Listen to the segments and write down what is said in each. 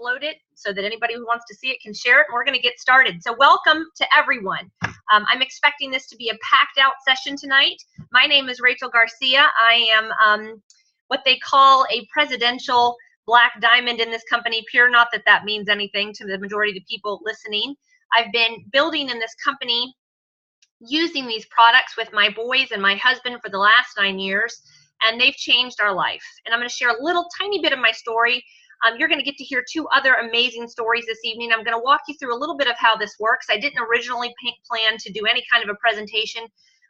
upload it so that anybody who wants to see it can share it. And we're going to get started. So welcome to everyone. I'm expecting this to be a packed out session tonight. My name is Rachel Garcia. I am what they call a presidential black diamond in this company. Pure, not that that means anything to the majority of the people listening. I've been building in this company using these products with my boys and my husband for the last 9 years, and they've changed our life. And I'm going to share a little tiny bit of my story. You're going to get to hear 2 other amazing stories this evening. I'm going to walk you through a little bit of how this works. I didn't originally plan to do any kind of a presentation,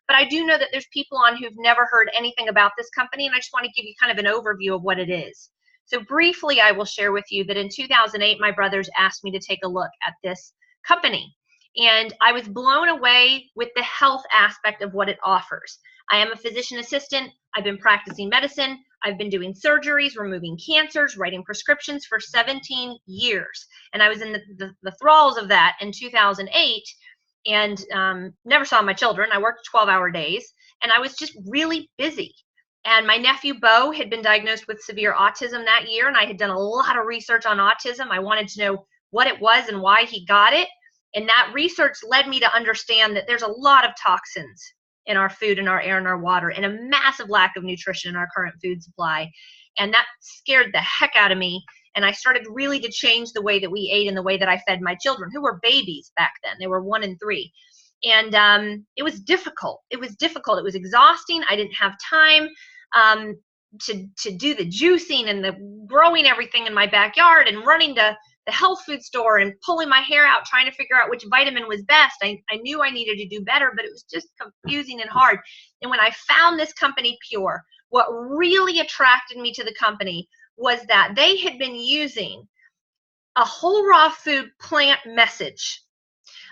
but I do know that there's people on who've never heard anything about this company, and I just want to give you kind of an overview of what it is. So briefly, I will share with you that in 2008, my brothers asked me to take a look at this company. And I was blown away with the health aspect of what it offers. I am a physician assistant. I've been practicing medicine. I've been doing surgeries, removing cancers, writing prescriptions for 17 years. And I was in the thralls of that in 2008 and never saw my children. I worked 12-hour days, and I was just really busy. And my nephew, Bo, had been diagnosed with severe autism that year, and I had done a lot of research on autism. I wanted to know what it was and why he got it. And that research led me to understand that there's a lot of toxins in our food and our air and our water, and a massive lack of nutrition in our current food supply. And that scared the heck out of me. And I started really to change the way that we ate and the way that I fed my children, who were babies back then. They were 1 and 3. And it was difficult. It was difficult. It was exhausting. I didn't have time to do the juicing and the growing everything in my backyard and running to the health food store and pulling my hair out trying to figure out which vitamin was best. I knew I needed to do better, but it was just confusing and hard. And when I found this company, Pure, what really attracted me to the company was that they had been using a whole raw food plant message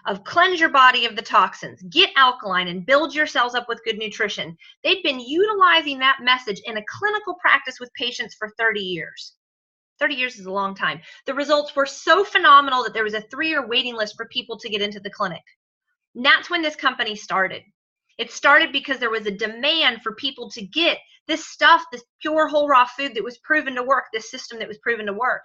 of cleanse your body of the toxins, get alkaline, and build your cells up with good nutrition. They'd been utilizing that message in a clinical practice with patients for 30 years. 30 years is a long time. The results were so phenomenal that there was a 3-year waiting list for people to get into the clinic. And that's when this company started. It started because there was a demand for people to get this stuff, this pure whole raw food that was proven to work, this system that was proven to work.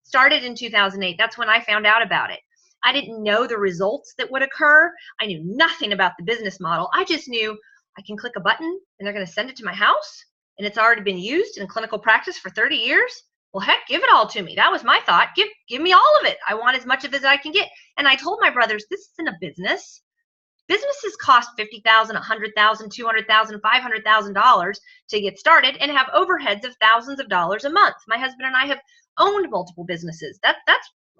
Started in 2008. That's when I found out about it. I didn't know the results that would occur. I knew nothing about the business model. I just knew I can click a button and they're going to send it to my house, and it's already been used in clinical practice for 30 years. Well, heck, give it all to me. That was my thought. Give me all of it. I want as much of it as I can get. And I told my brothers, this isn't a business. Businesses cost $50,000, $100,000, $200,000, $500,000 to get started and have overheads of thousands of dollars a month. My husband and I have owned multiple businesses. That's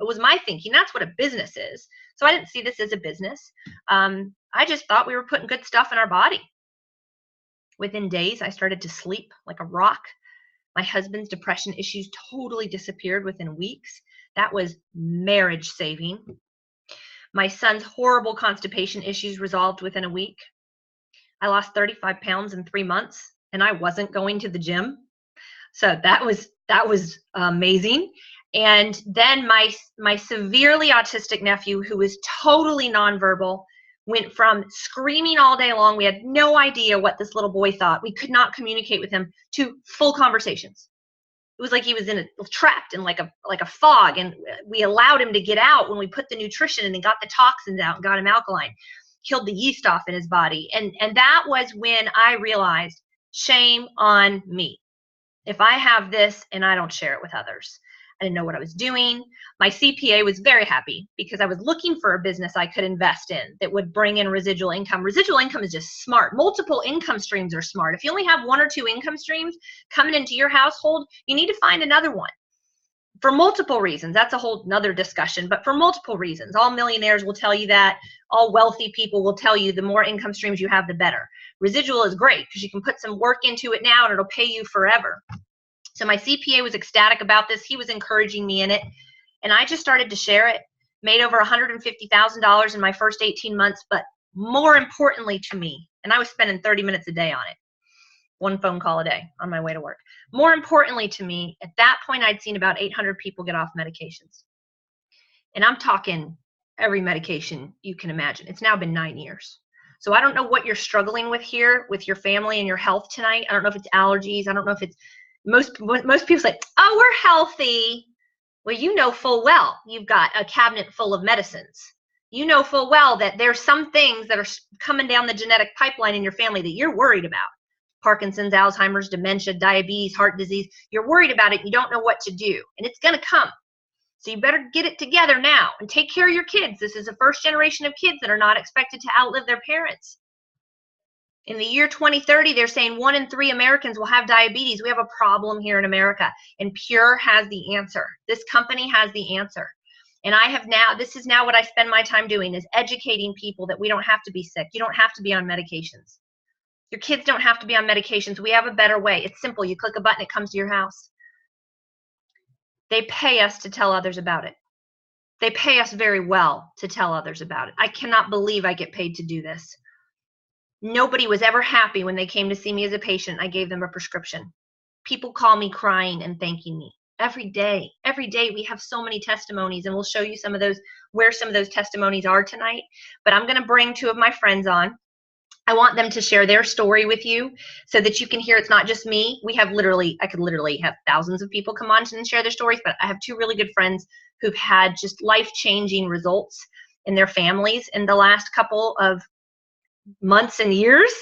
was my thinking. That's what a business is. So I didn't see this as a business. I just thought we were putting good stuff in our body. Within days, I started to sleep like a rock. My husband's depression issues totally disappeared within weeks. That was marriage saving. My son's horrible constipation issues resolved within a week. I lost 35 pounds in 3 months, and I wasn't going to the gym. So that was amazing. And then my severely autistic nephew, who was totally nonverbal, went from screaming all day long, we had no idea what this little boy thought, we could not communicate with him, to full conversations. It was like he was trapped in like a fog, and we allowed him to get out when we put the nutrition in and got the toxins out and got him alkaline, killed the yeast off in his body. And that was when I realized, shame on me if I have this and I don't share it with others. I didn't know what I was doing. My CPA was very happy because I was looking for a business I could invest in that would bring in residual income. Residual income is just smart. Multiple income streams are smart. If you only have 1 or 2 income streams coming into your household, you need to find another one for multiple reasons. That's a whole nother discussion, but for multiple reasons. All millionaires will tell you that. All wealthy people will tell you the more income streams you have, the better. Residual is great because you can put some work into it now and it'll pay you forever. So my CPA was ecstatic about this. He was encouraging me in it. And I just started to share it. Made over $150,000 in my first 18 months. But more importantly to me, and I was spending 30 minutes a day on it. 1 phone call a day on my way to work. More importantly to me, at that point, I'd seen about 800 people get off medications. And I'm talking every medication you can imagine. It's now been 9 years. So I don't know what you're struggling with here with your family and your health tonight. I don't know if it's allergies. I don't know if it's most people say, oh, we're healthy. Well, you know full well you've got a cabinet full of medicines. You know full well that there's some things that are coming down the genetic pipeline in your family that you're worried about. Parkinson's, Alzheimer's, dementia, diabetes, heart disease. You're worried about it. You don't know what to do, and it's going to come. So you better get it together now and take care of your kids. This is the first generation of kids that are not expected to outlive their parents. In the year 2030, they're saying 1 in 3 Americans will have diabetes. We have a problem here in America, and Pure has the answer. This company has the answer. And this is now what I spend my time doing, is educating people that we don't have to be sick. You don't have to be on medications. Your kids don't have to be on medications. We have a better way. It's simple. You click a button, it comes to your house. They pay us to tell others about it. They pay us very well to tell others about it. I cannot believe I get paid to do this. Nobody was ever happy when they came to see me as a patient. I gave them a prescription. People call me crying and thanking me every day. Every day we have so many testimonies, and we'll show you some of those, where some of those testimonies are tonight. But I'm going to bring 2 of my friends on. I want them to share their story with you so that you can hear it's not just me. I could literally have thousands of people come on and share their stories, but I have 2 really good friends who've had just life-changing results in their families in the last couple of months and years.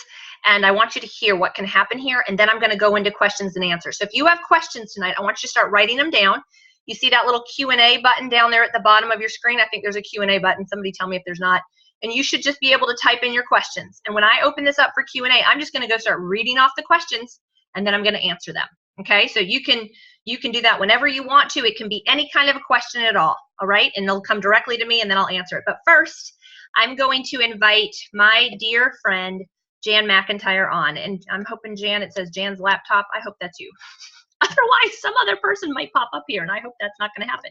And I want you to hear what can happen here. And then I'm going to go into questions and answers. So if you have questions tonight, I want you to start writing them down. You see that little Q&A button down there at the bottom of your screen? I think there's a Q&A button. Somebody tell me if there's not. And you should just be able to type in your questions. And when I open this up for Q&A, I'm just going to go start reading off the questions, and then I'm going to answer them. Okay? So you can do that whenever you want to. It can be any kind of a question at all right? And they'll come directly to me, and then I'll answer it. But first, I'm going to invite my dear friend, Jan McIntyre, on. And I'm hoping, Jan, it says Jan's laptop. I hope that's you. Otherwise, some other person might pop up here, and I hope that's not going to happen.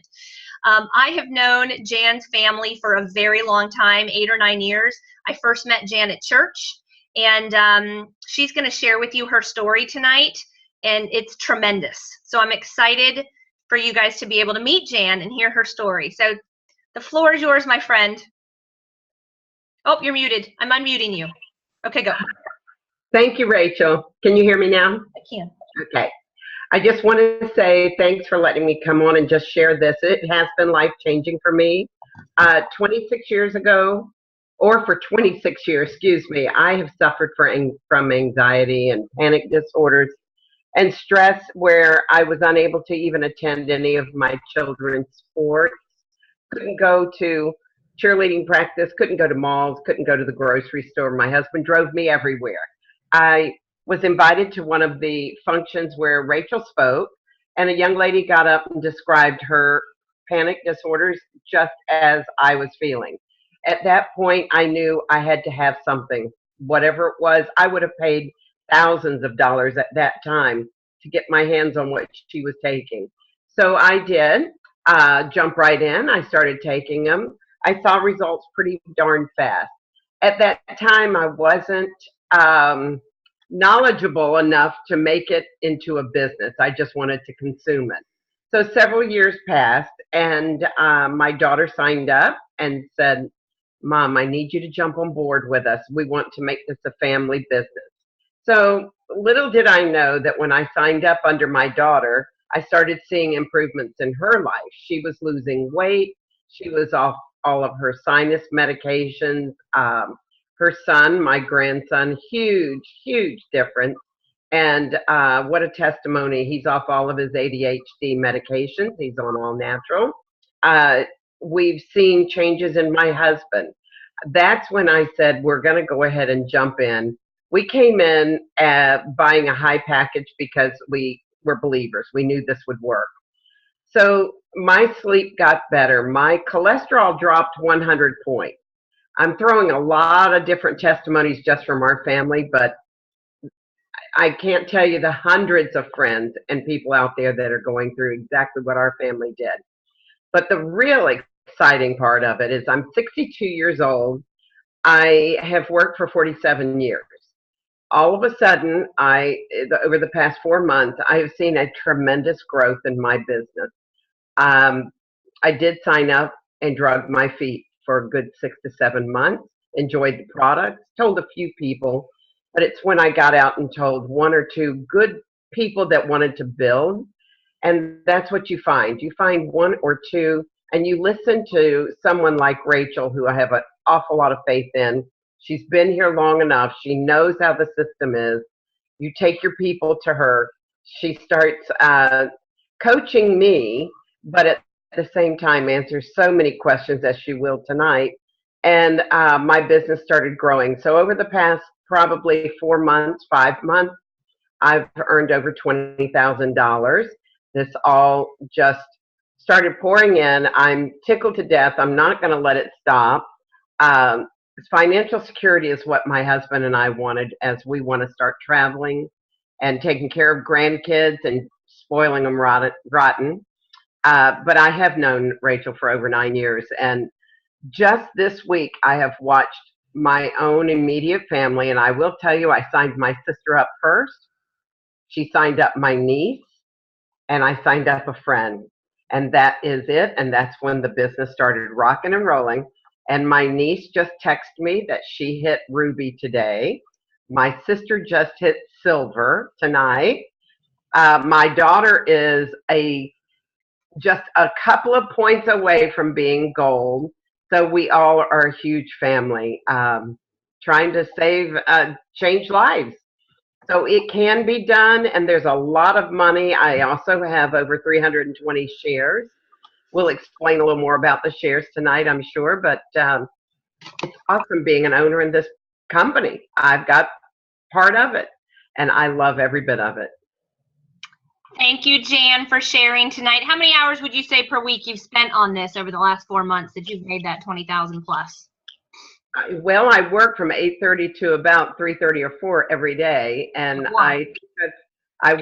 I have known Jan's family for a very long time, 8 or 9 years. I first met Jan at church, and she's going to share with you her story tonight, and it's tremendous. So I'm excited for you guys to be able to meet Jan and hear her story. So the floor is yours, my friend. Oh, you're muted. I'm unmuting you. Okay, go. Thank you, Rachel. Can you hear me now? I can. Okay. I just want to say thanks for letting me come on and just share this. It has been life-changing for me. 26 years ago, or for 26 years, excuse me, I have suffered from anxiety and panic disorders and stress, where I was unable to even attend any of my children's sports, couldn't go to cheerleading practice, couldn't go to malls, couldn't go to the grocery store. My husband drove me everywhere. I was invited to one of the functions where Rachel spoke, and a young lady got up and described her panic disorders just as I was feeling. At that point, I knew I had to have something. Whatever it was, I would have paid thousands of dollars at that time to get my hands on what she was taking. So I did jump right in. I started taking them. I saw results pretty darn fast. At that time, I wasn't knowledgeable enough to make it into a business. I just wanted to consume it. So several years passed, and my daughter signed up and said, "Mom, I need you to jump on board with us. We want to make this a family business." So little did I know that when I signed up under my daughter, I started seeing improvements in her life. She was losing weight. She was off all of her sinus medications. Her son, my grandson, huge, huge difference. And what a testimony. He's off all of his ADHD medications. He's on all natural. We've seen changes in my husband. That's when I said, we're going to go ahead and jump in. We came in buying a high package because we were believers. We knew this would work. So my sleep got better. My cholesterol dropped 100 points. I'm throwing a lot of different testimonies just from our family, but I can't tell you the hundreds of friends and people out there that are going through exactly what our family did. But the real exciting part of it is I'm 62 years old. I have worked for 47 years. All of a sudden, over the past 4 months, I have seen a tremendous growth in my business. I did sign up and drug my feet for a good 6 to 7 months, enjoyed the products, told a few people, but it's when I got out and told 1 or 2 good people that wanted to build And that's what you find. You find one or two, and you listen to someone like Rachel, who I have an awful lot of faith in. She's been here long enough. She knows how the system is. You take your people to her. She starts coaching me, but at the same time answers so many questions as she will tonight. And my business started growing. So over the past probably 4 months, 5 months, I've earned over $20,000. This all just started pouring in. I'm tickled to death. I'm not going to let it stop. Financial security is what my husband and I wanted, as we want to start traveling and taking care of grandkids and spoiling them rotten. But I have known Rachel for over 9 years, and just this week I have watched my own immediate family, and I will tell you, I signed my sister up first. She signed up my niece, and I signed up a friend. And that is it. And that's when the business started rocking and rolling. And my niece just texted me that she hit ruby today. My sister just hit silver tonight. My daughter is just a couple of points away from being gold. So we all are a huge family, trying to change lives. So it can be done, and there's a lot of money. I also have over 320 shares. We'll explain a little more about the shares tonight, I'm sure, but it's awesome being an owner in this company. I've got part of it, and I love every bit of it. Thank you, Jan, for sharing tonight. How many hours would you say per week you've spent on this over the last 4 months that you've made that 20,000 plus? Well, I work from 8:30 to about 3:30 or 4 every day, and I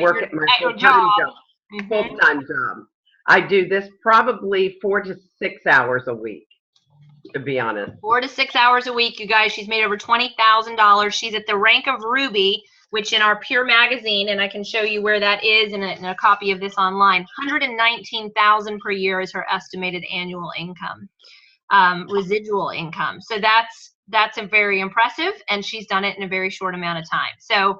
work at my full-time job. Mm-hmm. Full-time job. I do this probably 4 to 6 hours a week, to be honest. 4 to 6 hours a week, you guys. She's made over $20,000. She's at the rank of Ruby, which in our Pure magazine, and I can show you where that is in a copy of this online, $119,000 per year is her estimated annual income. Residual income. So that's a very impressive, and she's done it in a very short amount of time. So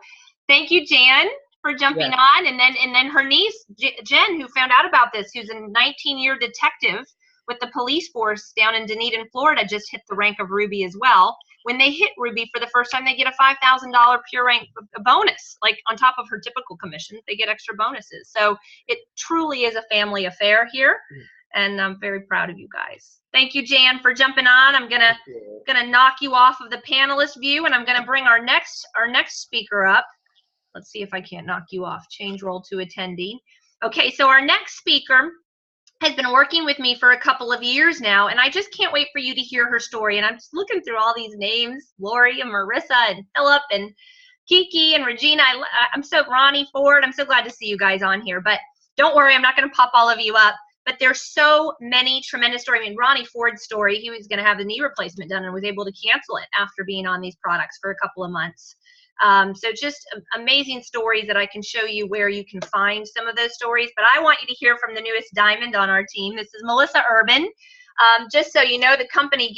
thank you, Jan, for jumping on. And then her niece, Jen, who found out about this, who's a 19-year detective with the police force down in Dunedin, Florida, just hit the rank of Ruby as well. When they hit Ruby for the first time, they get a $5,000 Pure rank bonus, like on top of her typical commission, they get extra bonuses. So it truly is a family affair here. And I'm very proud of you guys. Thank you, Jan, for jumping on. I'm gonna knock you off of the panelist view, and I'm gonna bring our next speaker up. Let's see if I can't knock you off. Change role to attendee. Okay, so our next speaker has been working with me for a couple of years now, and I just can't wait for you to hear her story. And I'm just looking through all these names: Lori and Marissa and Philip and Kiki and Regina. Ronnie Ford. I'm so glad to see you guys on here. But don't worry, I'm not gonna pop all of you up. But there's so many tremendous stories. I mean, Ronnie Ford's story, he was going to have the knee replacement done and was able to cancel it after being on these products for a couple of months. So just amazing stories that I can show you where you can find some of those stories. But I want you to hear from the newest diamond on our team. This is Melissa Urban. Just so you know, the company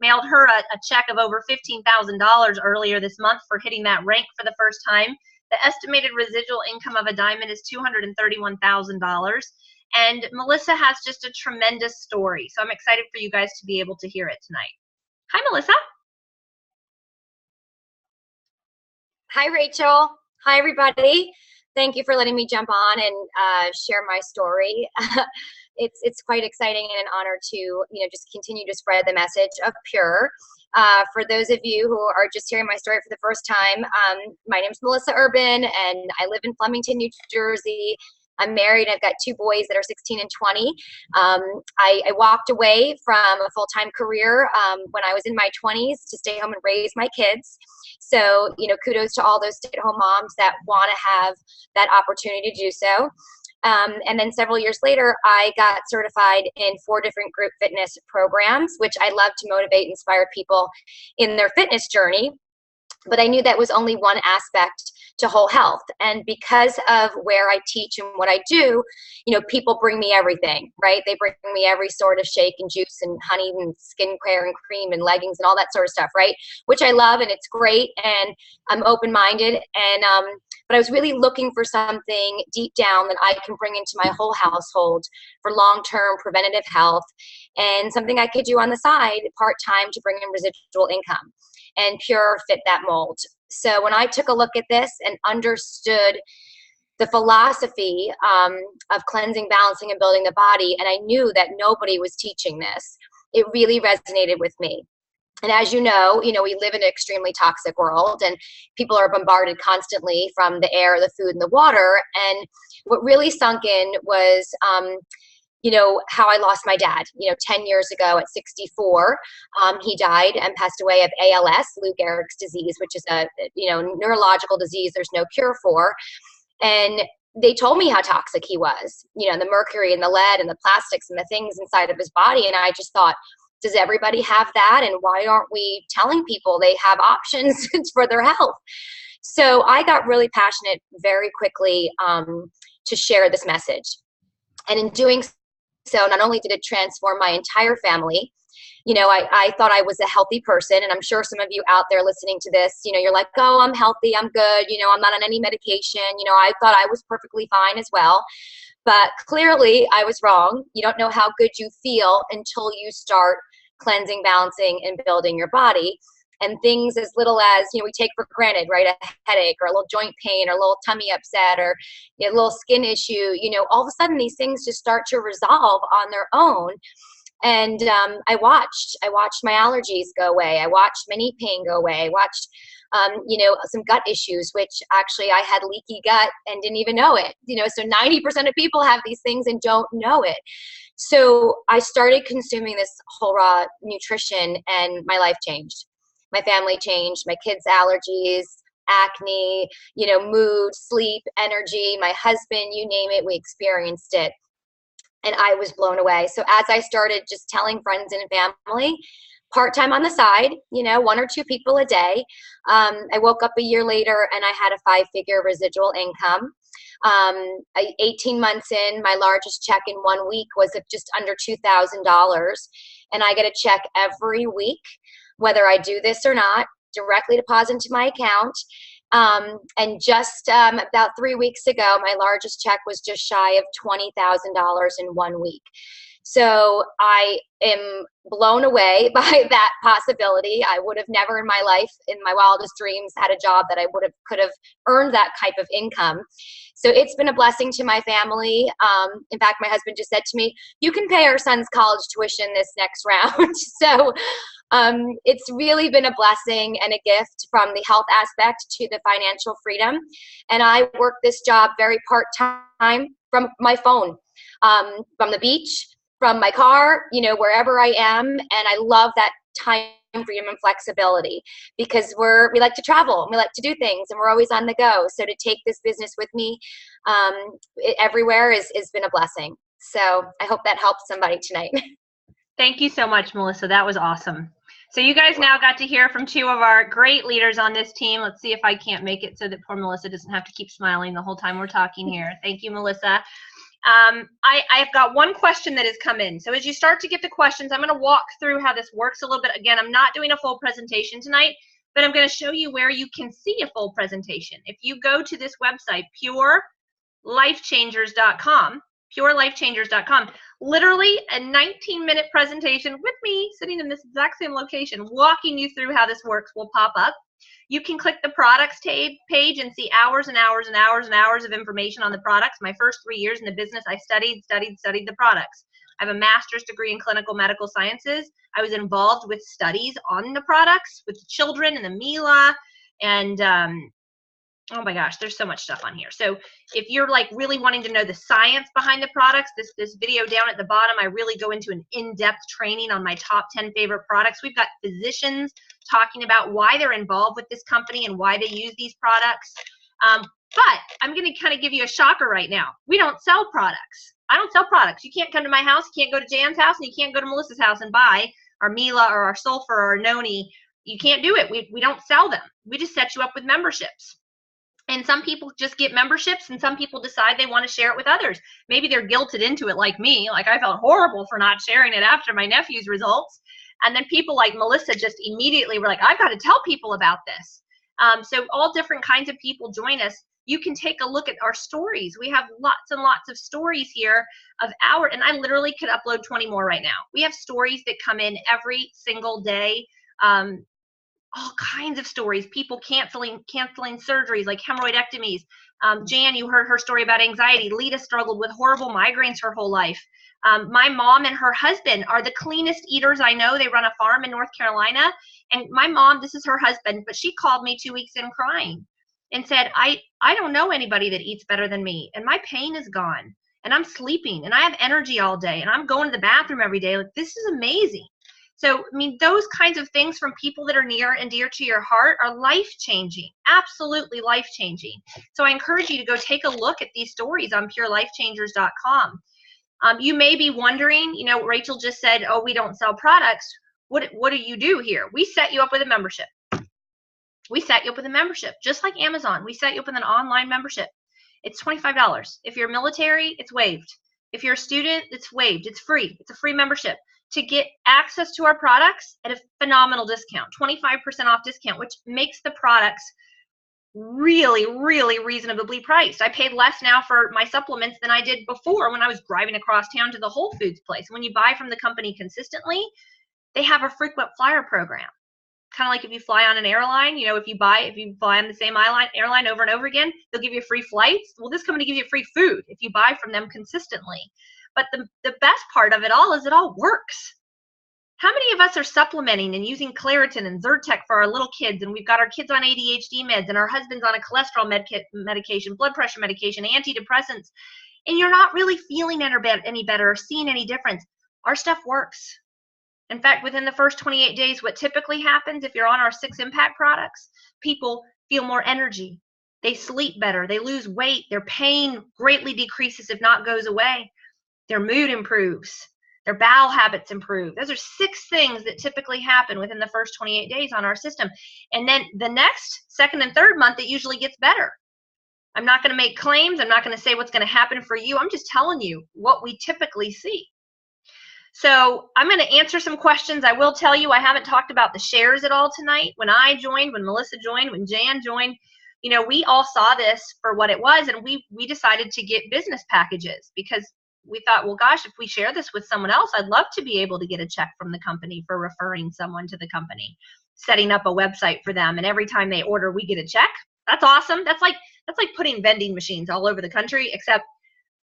mailed her a check of over $15,000 earlier this month for hitting that rank for the first time. The estimated residual income of a diamond is $231,000. And Melissa has just a tremendous story. So I'm excited for you guys to be able to hear it tonight. Hi, Melissa. Hi, Rachel. Hi, everybody. Thank you for letting me jump on and share my story. It's quite exciting and an honor to just continue to spread the message of Pure. For those of you who are just hearing my story for the first time, my name is Melissa Urban, and I live in Flemington, New Jersey. I'm married. I've got 2 boys that are 16 and 20. I walked away from a full-time career when I was in my 20s to stay home and raise my kids. So, kudos to all those stay-at-home moms that want to have that opportunity to do so. And then several years later, I got certified in 4 different group fitness programs, which I love to motivate and inspire people in their fitness journey. But I knew that was only one aspect to whole health. And because of where I teach and what I do, people bring me everything, right? They bring me every sort of shake and juice and honey and skincare and cream and leggings and all that sort of stuff, right? Which I love, and it's great, and I'm open-minded. but I was really looking for something deep down that I can bring into my whole household for long-term preventative health, and something I could do on the side part-time to bring in residual income. And Pure fit that mold. So when I took a look at this and understood the philosophy of cleansing, balancing, and building the body, and I knew that nobody was teaching this, it really resonated with me. And as you know, we live in an extremely toxic world, and people are bombarded constantly from the air, the food, and the water. And what really sunk in was, how I lost my dad. 10 years ago at 64, he died and passed away of ALS, Lou Gehrig's disease, which is a neurological disease there's no cure for. And they told me how toxic he was, the mercury and the lead and the plastics and the things inside of his body. And I just thought, does everybody have that? And why aren't we telling people they have options for their health? So I got really passionate very quickly to share this message. And in doing so, not only did it transform my entire family, I thought I was a healthy person. And I'm sure some of you out there listening to this, you're like, oh, I'm healthy, I'm good, I'm not on any medication. I thought I was perfectly fine as well. But clearly I was wrong. You don't know how good you feel until you start cleansing, balancing, and building your body. And things as little as, we take for granted, right? A headache or a little joint pain or a little tummy upset or a little skin issue, all of a sudden these things just start to resolve on their own. And I watched my allergies go away. I watched my knee pain go away. I watched, some gut issues, which actually I had leaky gut and didn't even know it. So 90% of people have these things and don't know it. So I started consuming this whole raw nutrition, and my life changed. My family changed. My kids' allergies, acne, mood, sleep, energy, my husband, you name it, we experienced it. And I was blown away. So as I started just telling friends and family, part-time on the side, 1 or 2 people a day, I woke up a year later and I had a 5-figure residual income. 18 months in, my largest check in 1 week was of just under $2,000. And I get a check every week, whether I do this or not, directly deposit into my account. And just about 3 weeks ago, my largest check was just shy of $20,000 in 1 week. So I am blown away by that possibility. I would have never in my life, in my wildest dreams, had a job that I could have earned that type of income. So it's been a blessing to my family. In fact, my husband just said to me, you can pay our son's college tuition this next round. So it's really been a blessing and a gift, from the health aspect to the financial freedom. And I work this job very part-time from my phone, from the beach, from my car, wherever I am. And I love that time freedom and flexibility, because we like to travel and we like to do things, and we're always on the go. So to take this business with me everywhere has been a blessing. So I hope that helps somebody tonight. Thank you so much, Melissa. That was awesome. So you guys now got to hear from 2 of our great leaders on this team. Let's see if I can't make it so that poor Melissa doesn't have to keep smiling the whole time we're talking here. Thank you, Melissa. I've got one question that has come in. So as you start to get the questions, I'm going to walk through how this works a little bit. Again, I'm not doing a full presentation tonight, but I'm going to show you where you can see a full presentation. If you go to this website, purelifechangers.com, purelifechangers.com, literally a 19-minute presentation with me sitting in this exact same location, walking you through how this works, will pop up. You can click the products page and see hours and hours and hours and hours of information on the products. My first 3 years in the business, I studied the products. I have a master's degree in clinical medical sciences. I was involved with studies on the products with the children and the Mila, and oh my gosh, there's so much stuff on here. So if you're like really wanting to know the science behind the products, this video down at the bottom, I really go into an in-depth training on my top 10 favorite products. We've got physicians talking about why they're involved with this company and why they use these products. But I'm going to kind of give you a shocker right now. We don't sell products. I don't sell products. You can't come to my house, you can't go to Jan's house, and you can't go to Melissa's house and buy our Mila or our Sulfur or our Noni. You can't do it. We don't sell them. We just set you up with memberships. And some people just get memberships, and some people decide they want to share it with others. Maybe they're guilted into it like me. Like I felt horrible for not sharing it after my nephew's results. And then people like Melissa just immediately were like, I've got to tell people about this. So all different kinds of people join us. you can take a look at our stories. We have lots and lots of stories here of and I literally could upload 20 more right now. We have stories that come in every single day. All kinds of stories, people canceling surgeries like hemorrhoidectomies. Jan, you heard her story about anxiety. Lita struggled with horrible migraines her whole life. My mom and her husband are the cleanest eaters I know. They run a farm in North Carolina. And my mom, this is her husband, but she called me 2 weeks in crying and said, I don't know anybody that eats better than me. And my pain is gone. And I'm sleeping. And I have energy all day. And I'm going to the bathroom every day. Like, this is amazing. So, I mean, those kinds of things from people that are near and dear to your heart are life-changing, absolutely life-changing. So I encourage you to go take a look at these stories on purelifechangers.com. You may be wondering, you know, Rachel just said, oh, we don't sell products. What do you do here? We set you up with a membership. We set you up with a membership, just like Amazon. We set you up with an online membership. It's $25. If you're military, it's waived. If you're a student, it's waived. It's free. It's a free membership to get access to our products at a phenomenal discount, 25% off discount, which makes the products really, really reasonably priced. I paid less now for my supplements than I did before when I was driving across town to the Whole Foods place. When you buy from the company consistently, they have a frequent flyer program. Kind of like if you fly on an airline, you know, if you fly on the same airline over and over again, they'll give you free flights. Well, this company gives you free food if you buy from them consistently. But the best part of it all is it all works. How many of us are supplementing and using Claritin and Zyrtec for our little kids, and we've got our kids on ADHD meds, and our husband's on a cholesterol medication, blood pressure medication, antidepressants, and you're not really feeling any better or seeing any difference? Our stuff works. In fact, within the first 28 days, what typically happens if you're on our 6 impact products, people feel more energy. They sleep better. They lose weight. Their pain greatly decreases, if not goes away. Their mood improves. Their bowel habits improve. Those are 6 things that typically happen within the first 28 days on our system. And then the next, second and third month, it usually gets better. I'm not going to make claims. I'm not going to say what's going to happen for you. I'm just telling you what we typically see. So I'm going to answer some questions. I will tell you I haven't talked about the shares at all tonight. When I joined, when Melissa joined, when Jan joined, you know, we all saw this for what it was, and we decided to get business packages because we thought, well, gosh, if we share this with someone else, I'd love to be able to get a check from the company for referring someone to the company, setting up a website for them, and every time they order, we get a check. That's awesome. That's like putting vending machines all over the country, except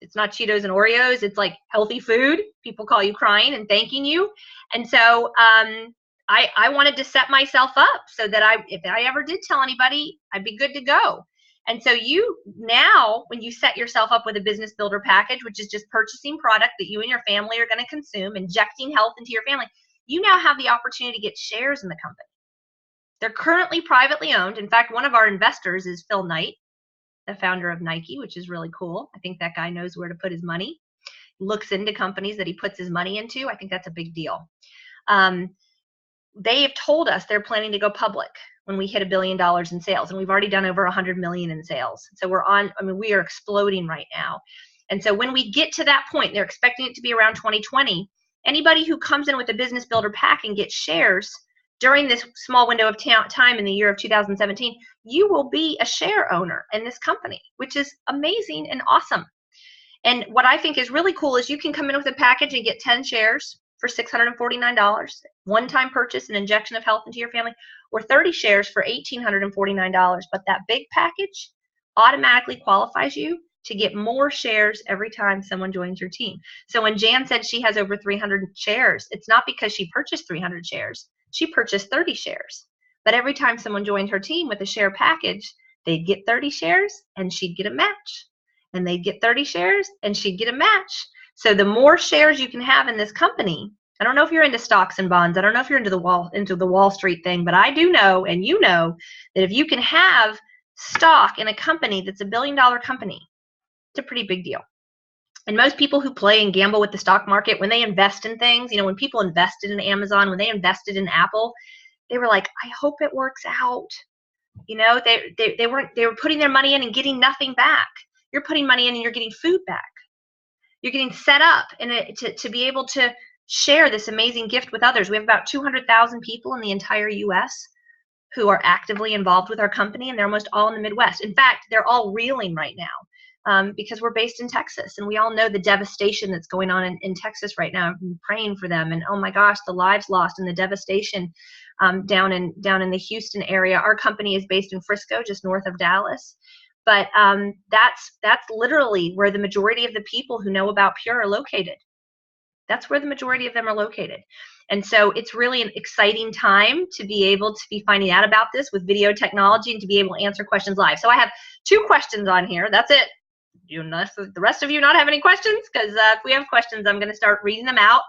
it's not Cheetos and Oreos. It's like healthy food. People call you crying and thanking you. And so I wanted to set myself up so that if I ever did tell anybody, I'd be good to go. And so you now, when you set yourself up with a business builder package, which is just purchasing product that you and your family are going to consume, injecting health into your family, you now have the opportunity to get shares in the company. They're currently privately owned. In fact, one of our investors is Phil Knight, the founder of Nike, which is really cool. I think that guy knows where to put his money. Looks into companies that he puts his money into. I think that's a big deal. They have told us they're planning to go public when we hit $1 billion in sales, and we've already done over 100 million in sales. So we are exploding right now. And so when we get to that point, they're expecting it to be around 2020. Anybody who comes in with a business builder pack and gets shares during this small window of time in the year of 2017, you will be a share owner in this company, which is amazing and awesome. And what I think is really cool is you can come in with a package and get 10 shares for $649, one-time purchase, an injection of health into your family, or 30 shares for $1,849. But that big package automatically qualifies you to get more shares every time someone joins your team. So when Jan said she has over 300 shares, it's not because she purchased 300 shares. She purchased 30 shares. But every time someone joined her team with a share package, they'd get 30 shares and she'd get a match. And they'd get 30 shares and she'd get a match. So the more shares you can have in this company, I don't know if you're into stocks and bonds. I don't know if you're into the Wall Street thing, but I do know, and you know, that if you can have stock in a company that's $1 billion company, it's a pretty big deal. And most people who play and gamble with the stock market, when they invest in things, you know, when people invested in Amazon, when they invested in Apple, they were like, I hope it works out. You know, they were putting their money in and getting nothing back. You're putting money in and you're getting food back. You're getting set up to be able to share this amazing gift with others. We have about 200,000 people in the entire U.S. who are actively involved with our company, and they're almost all in the Midwest. In fact, they're all reeling right now because we're based in Texas, and we all know the devastation that's going on in Texas right now. I'm praying for them, and oh my gosh, the lives lost and the devastation down in the Houston area. Our company is based in Frisco, just north of Dallas. But that's literally where the majority of the people who know about Pure are located. That's where the majority of them are located. And so it's really an exciting time to be able to be finding out about this with video technology and to be able to answer questions live. So I have 2 questions on here. That's it. Unless the rest of you not have any questions, because if we have questions, I'm going to start reading them out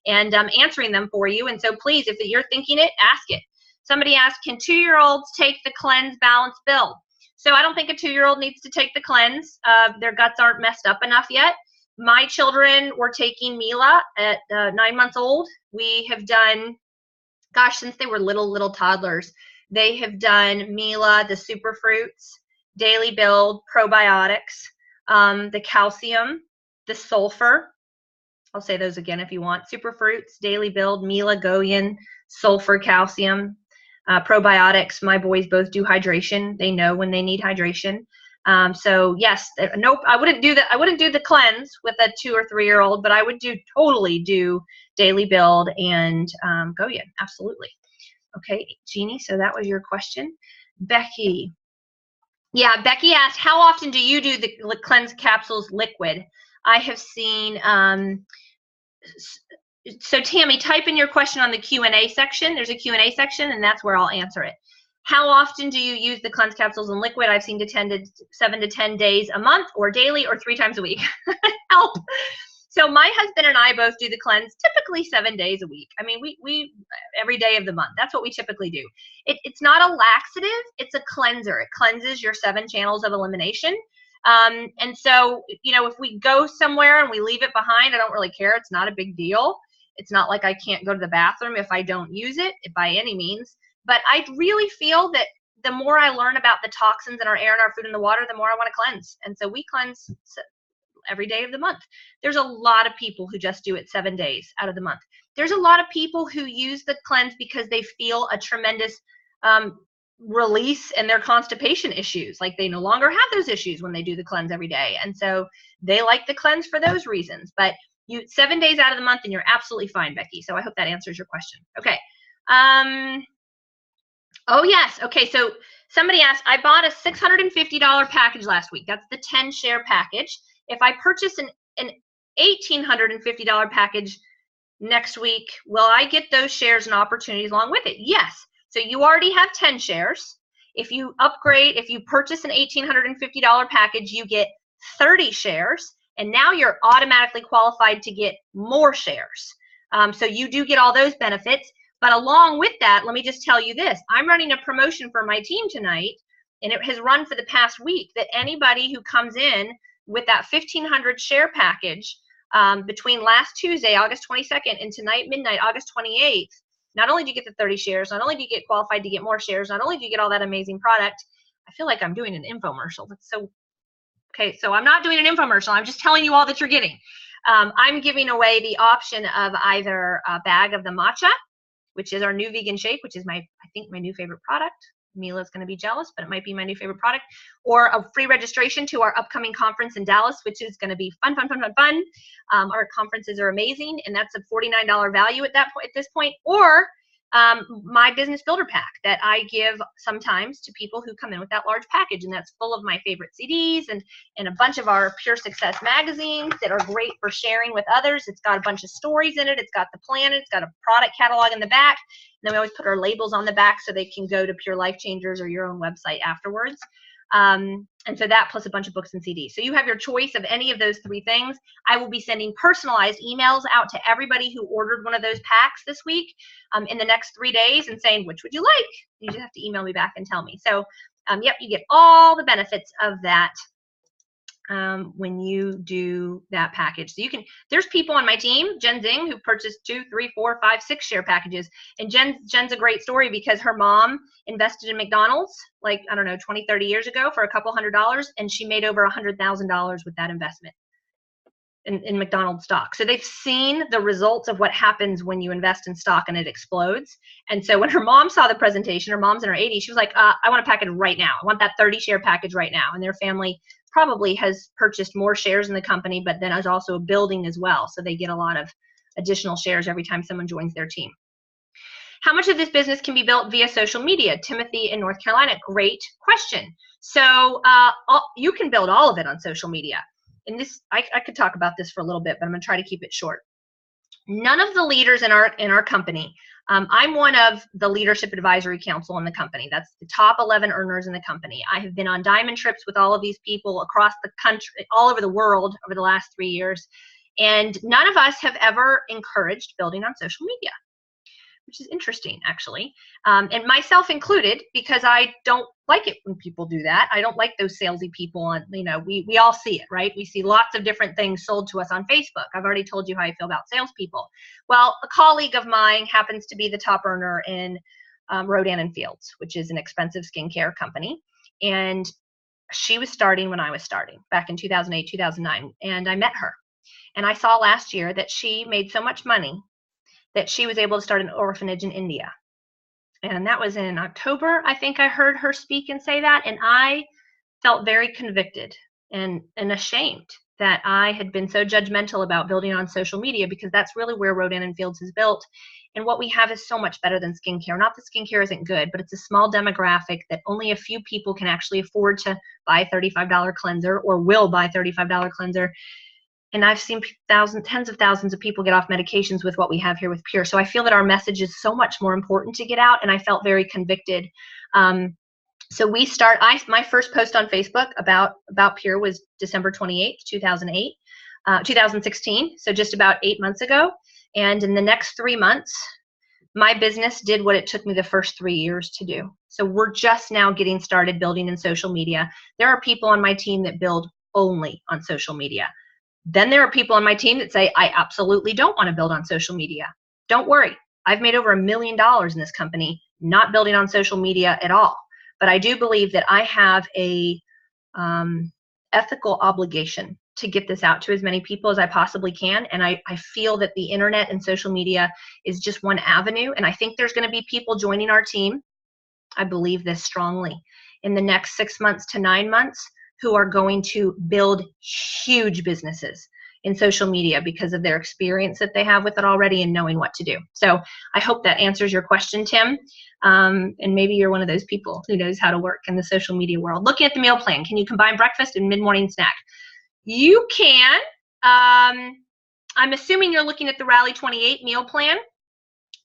and answering them for you. And so please, if you're thinking it, ask it. Somebody asked, can 2-year-olds take the Cleanse Balance Build? So I don't think a 2-year-old needs to take the Cleanse. Their guts aren't messed up enough yet. My children were taking Mila at 9 months old. We have done, gosh, since they were little toddlers, they have done Mila, the super fruits, daily build, probiotics, the calcium, the sulfur. I'll say those again if you want. Super fruits, daily build, Mila, Goyen, sulfur, calcium, probiotics. My boys both do hydration. They know when they need hydration. So yes, nope, I wouldn't do that. I wouldn't do the Cleanse with a 2 or 3-year-old, but I would totally do daily build and Goyen. Absolutely. Okay, Jeannie, so that was your question. Becky. Yeah, Becky asked, how often do you do the Cleanse capsules liquid? I have seen, so Tammy, type in your question on the Q&A section. There's a Q&A section, and that's where I'll answer it. How often do you use the Cleanse capsules in liquid? I've seen 7 to 10 days a month, or daily, or 3 times a week. Help. So my husband and I both do the Cleanse typically 7 days a week. I mean, we every day of the month. That's what we typically do. It's not a laxative. It's a cleanser. It cleanses your 7 channels of elimination. And so, you know, if we go somewhere and we leave it behind, I don't really care. It's not a big deal. It's not like I can't go to the bathroom if I don't use it, by any means. But I really feel that the more I learn about the toxins in our air and our food and the water, the more I want to cleanse. And so we cleanse every day of the month. There's a lot of people who just do it 7 days out of the month. There's a lot of people who use the Cleanse because they feel a tremendous release in their constipation issues. Like they no longer have those issues when they do the Cleanse every day. And so they like the Cleanse for those reasons. But 7 days out of the month and you're absolutely fine, Becky. So I hope that answers your question. Okay. Oh, yes. Okay, so somebody asked, I bought a $650 package last week. That's the 10-share package. If I purchase an $1,850 package next week, will I get those shares and opportunities along with it? Yes. So you already have 10 shares. If you upgrade, if you purchase an $1,850 package, you get 30 shares, and now you're automatically qualified to get more shares. So you do get all those benefits. But along with that, let me just tell you this. I'm running a promotion for my team tonight, and it has run for the past week, that anybody who comes in with that 1,500 share package between last Tuesday, August 22nd, and tonight, midnight, August 28th, not only do you get the 30 shares, not only do you get qualified to get more shares, not only do you get all that amazing product, I feel like I'm doing an infomercial. That's so, okay, so I'm not doing an infomercial. I'm just telling you all that you're getting. I'm giving away the option of either a bag of the matcha, which is our new vegan shake, which is I think my new favorite product. Mila's going to be jealous, but it might be my new favorite product. Or a free registration to our upcoming conference in Dallas, which is going to be fun. Our conferences are amazing, and that's a $49 value at this point. Or my business builder pack that I give sometimes to people who come in with that large package, and that's full of my favorite CDs and a bunch of our Pure Success magazines that are great for sharing with others. It's got a bunch of stories in it. It's got the planet. It's got a product catalog in the back. And then we always put our labels on the back so they can go to Pure Life Changers or your own website afterwards. And so that plus a bunch of books and CDs. So you have your choice of any of those 3 things. I will be sending personalized emails out to everybody who ordered one of those packs this week in the next 3 days and saying, which would you like? You just have to email me back and tell me. So yep, you get all the benefits of that when you do that package. So you can, there's people on my team, Jen Zing, who purchased 2, 3, 4, 5, 6 share packages. And Jen's a great story because her mom invested in McDonald's, like, I don't know, 20, 30 years ago for a couple $100, and she made over $100,000 with that investment. in McDonald's stock. So they've seen the results of what happens when you invest in stock and it explodes. And so when her mom saw the presentation, her mom's in her 80s, she was like, I want a package right now. I want that 30-share package right now. And their family probably has purchased more shares in the company, but then is also a building as well. So they get a lot of additional shares every time someone joins their team. How much of this business can be built via social media? Timothy in North Carolina, great question. So you can build all of it on social media. And this, I could talk about this for a little bit, but I'm gonna try to keep it short. None of the leaders in our company, I'm one of the Leadership Advisory Council in the company. That's the top 11 earners in the company. I have been on diamond trips with all of these people across the country, all over the world over the last 3 years. And none of us have ever encouraged building on social media, which is interesting, actually, and myself included, because I don't like it when people do that. I don't like those salesy people, and we all see it, right? We see lots of different things sold to us on Facebook. I've already told you how I feel about salespeople. Well, a colleague of mine happens to be the top earner in Rodan and Fields, which is an expensive skincare company, and she was starting when I was starting back in 2008, 2009, and I met her, and I saw last year that she made so much money that she was able to start an orphanage in India. And that was in October. I think I heard her speak and say that. And I felt very convicted and ashamed that I had been so judgmental about building on social media, because that's really where Rodan and Fields is built. And what we have is so much better than skincare. Not that skincare isn't good, but it's a small demographic that only a few people can actually afford to buy a $35 cleanser, or will buy a $35 cleanser. And I've seen tens of thousands of people get off medications with what we have here with Pure. So I feel that our message is so much more important to get out, and I felt very convicted. So my first post on Facebook about Pure was December 28th, 2016. So just about 8 months ago. And in the next 3 months, my business did what it took me the first 3 years to do. So we're just now getting started building in social media. There are people on my team that build only on social media. Then there are people on my team that say, I absolutely don't want to build on social media. Don't worry. I've made over $1 million in this company, not building on social media at all. But I do believe that I have a ethical obligation to get this out to as many people as I possibly can. And I feel that the internet and social media is just one avenue. And I think there's going to be people joining our team, I believe this strongly, in the next 6 months to 9 months, who are going to build huge businesses in social media because of their experience that they have with it already and knowing what to do. So I hope that answers your question, Tim. And maybe you're one of those people who knows how to work in the social media world. Looking at the meal plan, can you combine breakfast and mid-morning snack? You can. I'm assuming you're looking at the Rally 28 meal plan.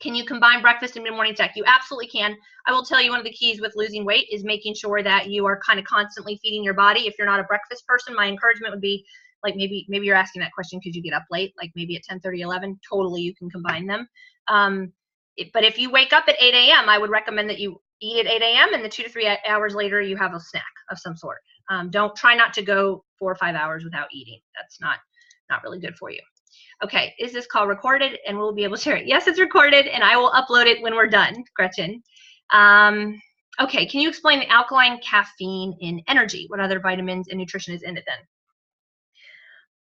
Can you combine breakfast and mid-morning snack? You absolutely can. I will tell you, one of the keys with losing weight is making sure that you are kind of constantly feeding your body. If you're not a breakfast person, my encouragement would be, like, maybe you're asking that question because you get up late, like maybe at 10:30, 11, totally you can combine them. But if you wake up at 8 a.m., I would recommend that you eat at 8 a.m. and the 2 to 3 hours later you have a snack of some sort. Try not to go 4 or 5 hours without eating. That's not really good for you. Okay, is this call recorded and we'll be able to share it? Yes, it's recorded, and I will upload it when we're done, Gretchen. Okay, can you explain the alkaline caffeine in energy? What other vitamins and nutrition is in it then?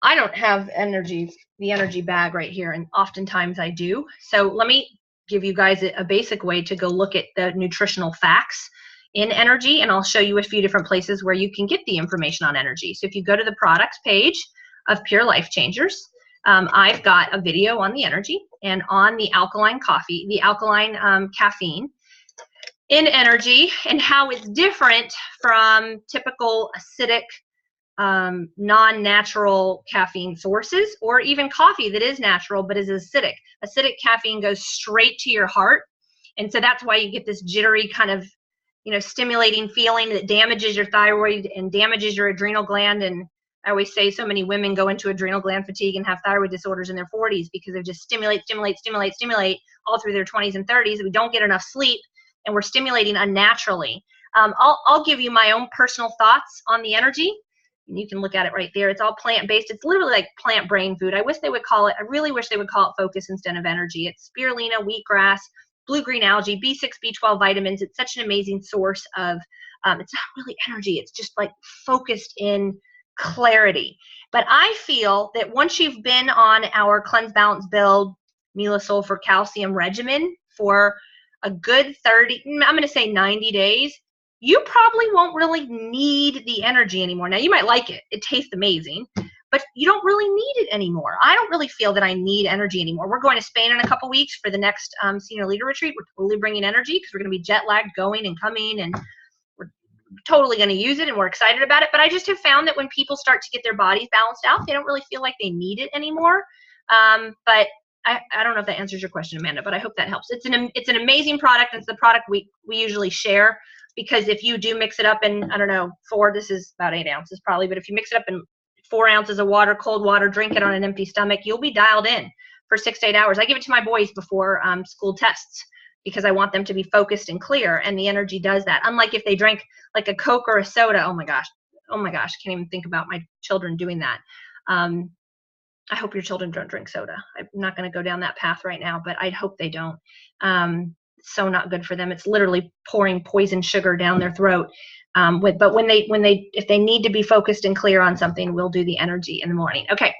I don't have the energy bag right here, and oftentimes I do. So let me give you guys a basic way to go look at the nutritional facts in energy, and I'll show you a few different places where you can get the information on energy. So if you go to the products page of Pure Life Changers, I've got a video on the energy and on the alkaline caffeine in energy, and how it's different from typical acidic, non-natural caffeine sources, or even coffee that is natural but is acidic. Acidic caffeine goes straight to your heart, and so that's why you get this jittery kind of, stimulating feeling that damages your thyroid and damages your adrenal gland. And I always say so many women go into adrenal gland fatigue and have thyroid disorders in their 40s because they just stimulate all through their 20s and 30s. We don't get enough sleep, and we're stimulating unnaturally. I'll give you my own personal thoughts on the energy. And you can look at it right there. It's all plant-based. It's literally like plant brain food. I really wish they would call it focus instead of energy. It's spirulina, wheatgrass, blue-green algae, B6, B12 vitamins. It's such an amazing source of, it's not really energy. It's just like focused in clarity. But I feel that once you've been on our Cleanse, Balance, Build, Mila Sulfur Calcium regimen for a good 30, I'm going to say 90 days, you probably won't really need the energy anymore. Now, you might like it. It tastes amazing, but you don't really need it anymore. I don't really feel that I need energy anymore. We're going to Spain in a couple weeks for the next senior leader retreat. We're totally bringing energy because we're going to be jet lagged going and coming, and we're totally going to use it, and we're excited about it. But I just have found that when people start to get their bodies balanced out, they don't really feel like they need it anymore. But I don't know if that answers your question, Amanda, but I hope that helps. It's an amazing product. It's the product we usually share, because if you do mix it up in, I don't know, this is about 8 ounces probably, but if you mix it up in 4 ounces of water, cold water, drink it on an empty stomach, you'll be dialed in for 6 to 8 hours. I give it to my boys before school tests because I want them to be focused and clear, and the energy does that. Unlike if they drank like a Coke or a soda, oh my gosh, I can't even think about my children doing that. I hope your children don't drink soda. I'm not going to go down that path right now, but I hope they don't. It's so not good for them. It's literally pouring poison sugar down their throat. But if they need to be focused and clear on something, we'll do the energy in the morning. Okay.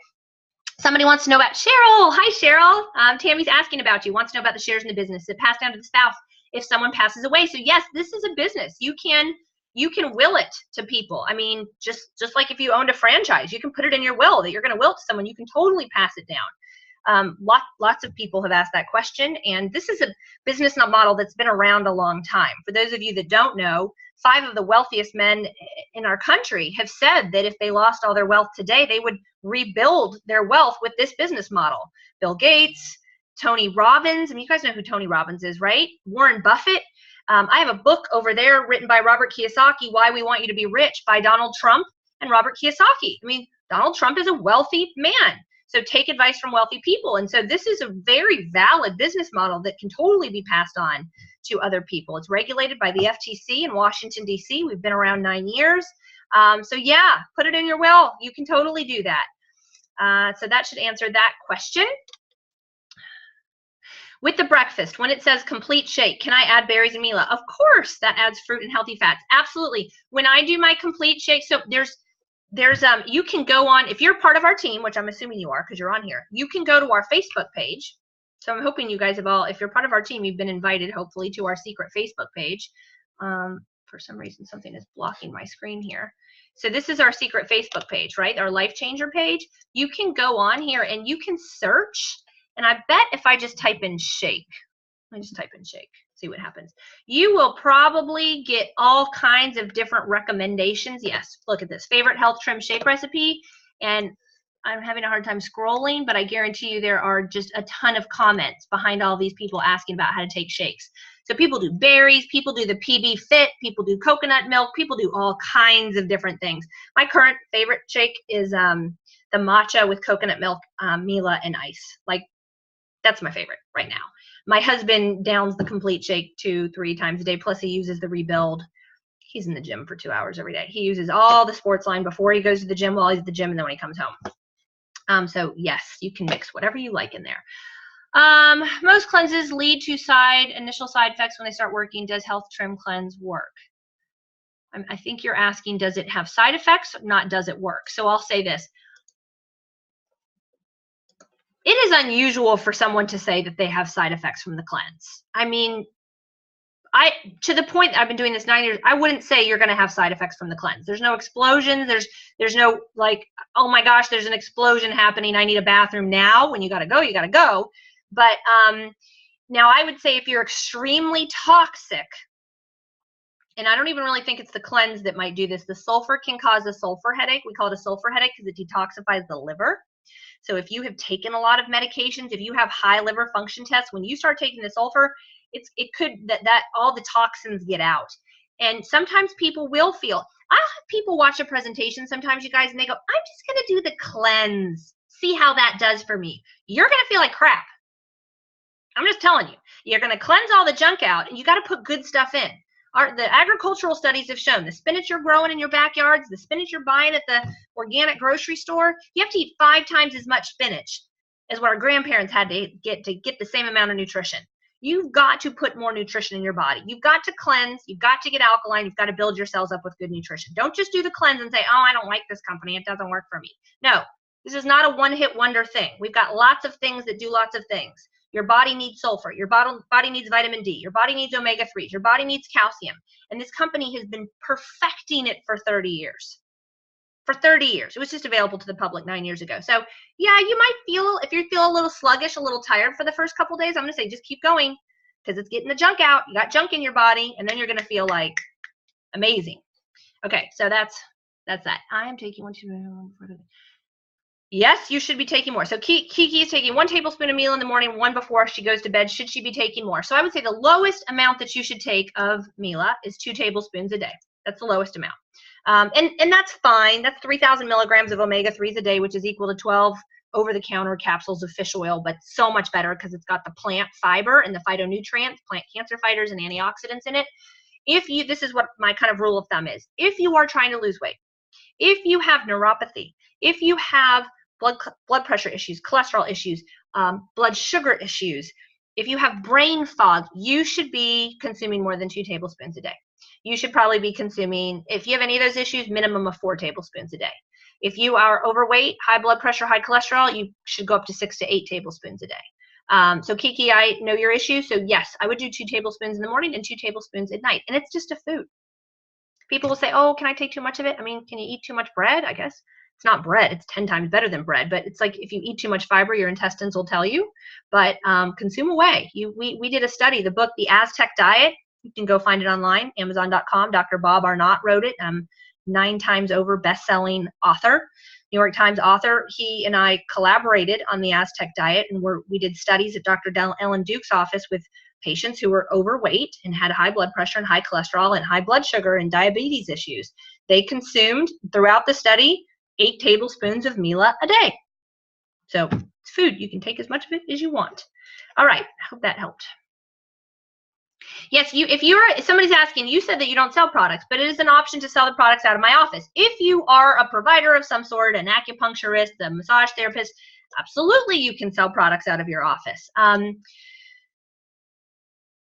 Somebody wants to know about Cheryl. Hi, Cheryl. Tammy's asking about you. Wants to know about the shares in the business that pass down to the spouse if someone passes away. So yes, this is a business. You can will it to people. I mean, just like if you owned a franchise, you can put it in your will that you're going to will it to someone. You can totally pass it down. Lots of people have asked that question, and this is a business model that's been around a long time. For those of you that don't know, 5 of the wealthiest men in our country have said that if they lost all their wealth today, they would rebuild their wealth with this business model. Bill Gates, Tony Robbins. I mean, you guys know who Tony Robbins is, right? Warren Buffett. I have a book over there written by Robert Kiyosaki, Why We Want You to Be Rich, by Donald Trump and Robert Kiyosaki. I mean, Donald Trump is a wealthy man. So take advice from wealthy people. And so this is a very valid business model that can totally be passed on to other people. It's regulated by the FTC in Washington, D.C. We've been around 9 years. So yeah, put it in your will. You can totally do that. So that should answer that question. With the breakfast, when it says complete shake, can I add berries and Mila? Of course, that adds fruit and healthy fats. Absolutely. When I do my complete shake, so there's you can go on, if you're part of our team, which I'm assuming you are because you're on here, you can go to our Facebook page. So I'm hoping you guys have all, if you're part of our team, you've been invited hopefully to our secret Facebook page. For some reason, something is blocking my screen here. So this is our secret Facebook page, right? Our Life Changer page. You can go on here and you can search. And I bet if I just type in shake, let me just type in shake, see what happens. You will probably get all kinds of different recommendations. Yes, look at this, favorite health trim shake recipe. And I'm having a hard time scrolling, but I guarantee you there are just a ton of comments behind all these people asking about how to take shakes. So people do berries, people do the PB Fit, people do coconut milk, people do all kinds of different things. My current favorite shake is the matcha with coconut milk, Mila, and ice. Like, that's my favorite right now. My husband downs the complete shake 2-3 times a day, plus he uses the Rebuild. He's in the gym for 2 hours every day. He uses all the sports line before he goes to the gym, while he's at the gym, and then when he comes home. So yes, you can mix whatever you like in there. Most cleanses lead to initial side effects when they start working. Does Health Trim Cleanse work? I think you're asking, does it have side effects? Not does it work? So I'll say this. It is unusual for someone to say that they have side effects from the cleanse. I mean, to the point that I've been doing this 9 years, I wouldn't say you're going to have side effects from the cleanse. There's no explosions. There's no like, oh my gosh, there's an explosion happening. I need a bathroom now. When you got to go, you got to go. But now I would say if you're extremely toxic, and I don't even really think it's the cleanse that might do this. The sulfur can cause a sulfur headache. We call it a sulfur headache because it detoxifies the liver. So if you have taken a lot of medications, if you have high liver function tests, when you start taking the sulfur, it could that all the toxins get out. And sometimes people will feel, I'll have people watch a presentation sometimes, you guys, and they go, I'm just going to do the cleanse, see how that does for me. You're going to feel like crap. I'm just telling you, you're going to cleanse all the junk out, and you got to put good stuff in. The agricultural studies have shown the spinach you're growing in your backyards, the spinach you're buying at the organic grocery store, you have to eat 5 times as much spinach as what our grandparents had to get the same amount of nutrition. You've got to put more nutrition in your body. You've got to cleanse. You've got to get alkaline. You've got to build your cells up with good nutrition. Don't just do the cleanse and say, oh, I don't like this company. It doesn't work for me. No, this is not a one-hit wonder thing. We've got lots of things that do lots of things. Your body needs sulfur. Your body needs vitamin D. Your body needs omega-3s. Your body needs calcium. And this company has been perfecting it for 30 years. For 30 years. It was just available to the public 9 years ago. So yeah, you might feel, if you feel a little sluggish, a little tired for the first couple days, I'm going to say just keep going because it's getting the junk out. You got junk in your body, and then you're going to feel like amazing. Okay, so that's that. I am taking 1, 2, 3. Yes, you should be taking more. So Kiki is taking 1 tablespoon of meal in the morning, 1 before she goes to bed. Should she be taking more? So I would say the lowest amount that you should take of Mila is 2 tablespoons a day. That's the lowest amount. And that's fine. That's 3,000 milligrams of omega-3s a day, which is equal to 12 over-the-counter capsules of fish oil, but so much better because it's got the plant fiber and the phytonutrients, plant cancer fighters and antioxidants in it. This is what my kind of rule of thumb is. If you are trying to lose weight, if you have neuropathy, if you have blood pressure issues, cholesterol issues, blood sugar issues, if you have brain fog, you should be consuming more than 2 tablespoons a day. You should probably be consuming, if you have any of those issues, minimum of 4 tablespoons a day. If you are overweight, high blood pressure, high cholesterol, you should go up to 6 to 8 tablespoons a day. So Kiki, I know your issue. So yes, I would do 2 tablespoons in the morning and 2 tablespoons at night. And it's just a food. People will say, oh, can I take too much of it? I mean, can you eat too much bread? I guess it's not bread. It's 10 times better than bread. But it's like if you eat too much fiber, your intestines will tell you. But consume away. We did a study, the book, The Aztec Diet. You can go find it online, Amazon.com. Dr. Bob Arnott wrote it. 9 times over best-selling author, New York Times author. He and I collaborated on the Aztec Diet, and we did studies at Dr. Ellen Duke's office with patients who were overweight and had high blood pressure and high cholesterol and high blood sugar and diabetes issues. They consumed, throughout the study, 8 tablespoons of Mila a day. So it's food. You can take as much of it as you want. All right. I hope that helped. Yes, if somebody's asking, you said that you don't sell products, but it is an option to sell the products out of my office. If you are a provider of some sort, an acupuncturist, a massage therapist, absolutely you can sell products out of your office.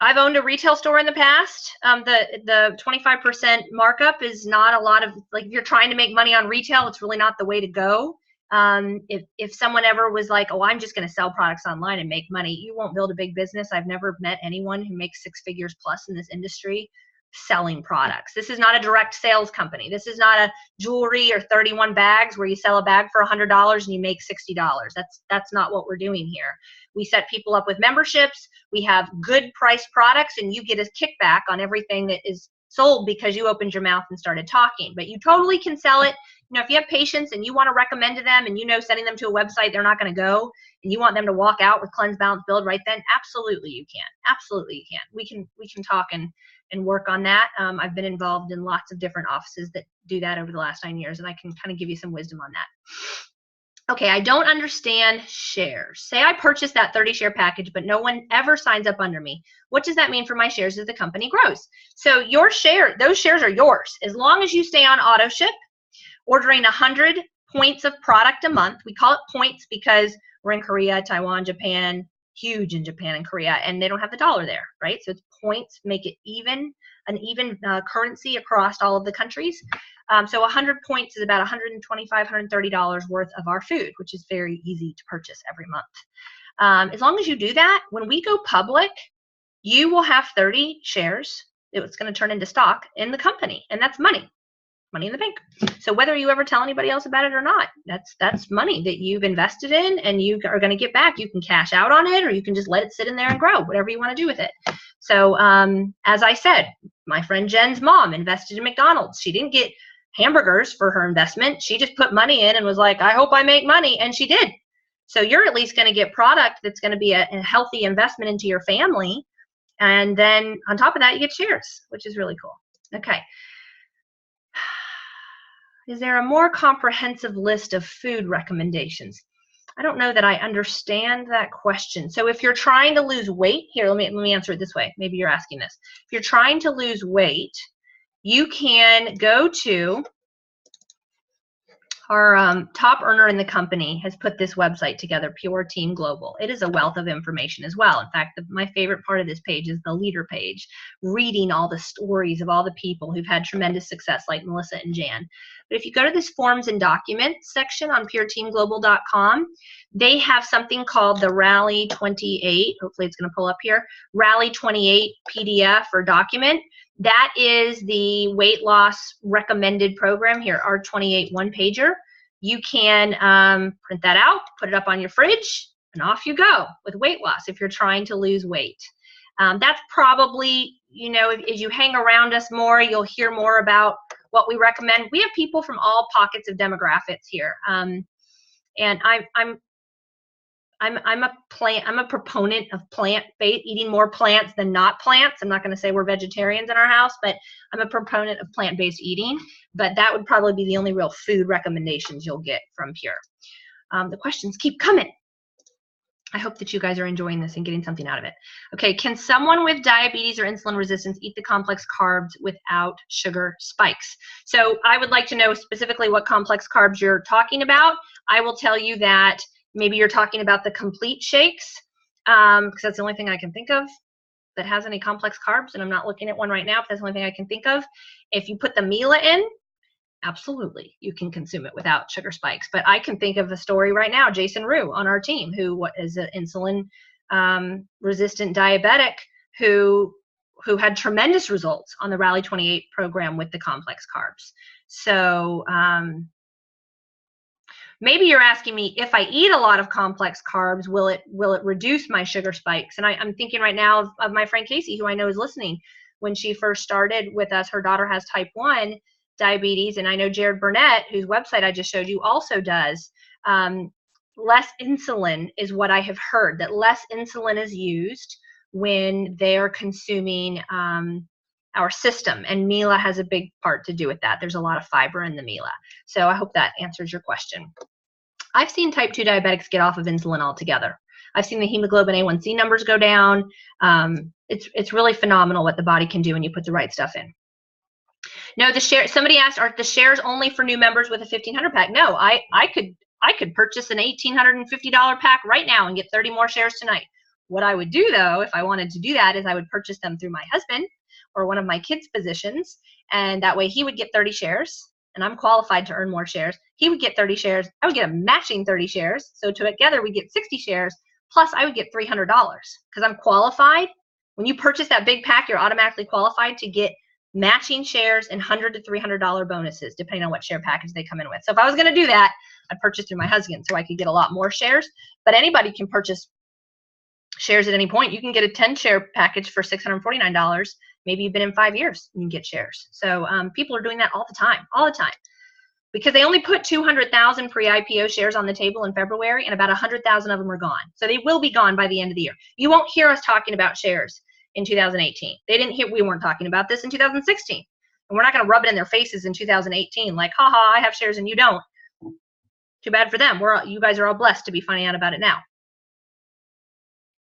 I've owned a retail store in the past. The 25% markup is not a lot of, like, if you're trying to make money on retail, it's really not the way to go. If someone ever was like, oh, I'm just going to sell products online and make money, you won't build a big business. I've never met anyone who makes 6 figures plus in this industry selling products. This is not a direct sales company. This is not a jewelry or 31 bags where you sell a bag for $100 and you make $60. That's not what we're doing here. We set people up with memberships. We have good priced products, and you get a kickback on everything that is sold because you opened your mouth and started talking. But you totally can sell it. You know, if you have patients and you want to recommend to them, and you know sending them to a website they're not going to go, and you want them to walk out with Cleanse, Balance, Build right then, absolutely you can. Absolutely you can. We can talk and work on that. I've been involved in lots of different offices that do that over the last 9 years, and I can kind of give you some wisdom on that. Okay, I don't understand shares. Say I purchased that 30 share package, but no one ever signs up under me. What does that mean for my shares as the company grows? So your share, those shares are yours. As long as you stay on auto ship, ordering 100 points of product a month. We call it points because we're in Korea, Taiwan, Japan, huge in Japan and Korea, and they don't have the dollar there, right? So it's points, make it even, an even currency across all of the countries. So 100 points is about $125, $130 worth of our food, which is very easy to purchase every month. As long as you do that, when we go public, you will have 30 shares. It's going to turn into stock in the company, and that's money in the bank. So whether you ever tell anybody else about it or not, that's money that you've invested in, and you are going to get back. You can cash out on it, or you can just let it sit in there and grow, whatever you want to do with it. So as I said, my friend Jen's mom invested in McDonald's. She didn't get hamburgers for her investment. She just put money in and was like, I hope I make money, and she did. So you're at least going to get product that's going to be a healthy investment into your family, and then on top of that you get shares, which is really cool. Okay. Is there a more comprehensive list of food recommendations? I don't know that I understand that question. So if you're trying to lose weight, here, let me answer it this way. Maybe you're asking this. If you're trying to lose weight, you can go to Our top earner in the company has put this website together, Pure Team Global. It is a wealth of information as well. In fact, my favorite part of this page is the leader page, reading all the stories of all the people who've had tremendous success like Melissa and Jan. But if you go to this forms and documents section on pureteamglobal.com, they have something called the Rally 28, hopefully it's going to pull up here, Rally 28 PDF or document. That is the weight loss recommended program here, R28 one-pager. You can print that out, put it up on your fridge, and off you go with weight loss if you're trying to lose weight. That's probably, you know, as you hang around us more, you'll hear more about what we recommend. We have people from all pockets of demographics here. And I'm a proponent of plant-based, eating more plants than not plants. I'm not going to say we're vegetarians in our house, but I'm a proponent of plant-based eating. But that would probably be the only real food recommendations you'll get from Pure. The questions keep coming. I hope that you guys are enjoying this and getting something out of it. Okay, can someone with diabetes or insulin resistance eat the complex carbs without sugar spikes? So I would like to know specifically what complex carbs you're talking about. I will tell you that maybe you're talking about the complete shakes, because that's the only thing I can think of that has any complex carbs, and I'm not looking at one right now, but that's the only thing I can think of. If you put the Mila in, absolutely, you can consume it without sugar spikes. But I can think of a story right now, Jason Rue on our team, who is an insulin resistant diabetic who had tremendous results on the Rally 28 program with the complex carbs. So maybe you're asking me, if I eat a lot of complex carbs, will it reduce my sugar spikes? And I'm thinking right now of my friend Casey, who I know is listening. When she first started with us, her daughter has type 1 diabetes, and I know Jared Burnett, whose website I just showed you, also does. Less insulin is what I have heard, that less insulin is used when they're consuming our system, and Mila has a big part to do with that. There's a lot of fiber in the Mila. So I hope that answers your question. I've seen type 2 diabetics get off of insulin altogether. I've seen the hemoglobin A1C numbers go down. It's really phenomenal what the body can do when you put the right stuff in. No, the share. Somebody asked, are the shares only for new members with a 1,500 pack? No, I could purchase an $1,850 pack right now and get 30 more shares tonight. What I would do though, if I wanted to do that, is I would purchase them through my husband or one of my kids' physicians, and that way he would get 30 shares, and I'm qualified to earn more shares. He would get 30 shares. I would get a matching 30 shares. So together we get 60 shares. Plus I would get $300 because I'm qualified. When you purchase that big pack, you're automatically qualified to get matching shares and $100 to $300 bonuses, depending on what share package they come in with. So if I was going to do that, I'd purchase through my husband so I could get a lot more shares. But anybody can purchase shares at any point. You can get a 10-share package for $649. Maybe you've been in 5 years and you get shares. So people are doing that all the time, because they only put 200,000 pre-IPO shares on the table in February, and about 100,000 of them are gone. So they will be gone by the end of the year. You won't hear us talking about shares in 2018. We weren't talking about this in 2016. And we're not going to rub it in their faces in 2018 like, haha, I have shares and you don't. Too bad for them. You guys are all blessed to be finding out about it now.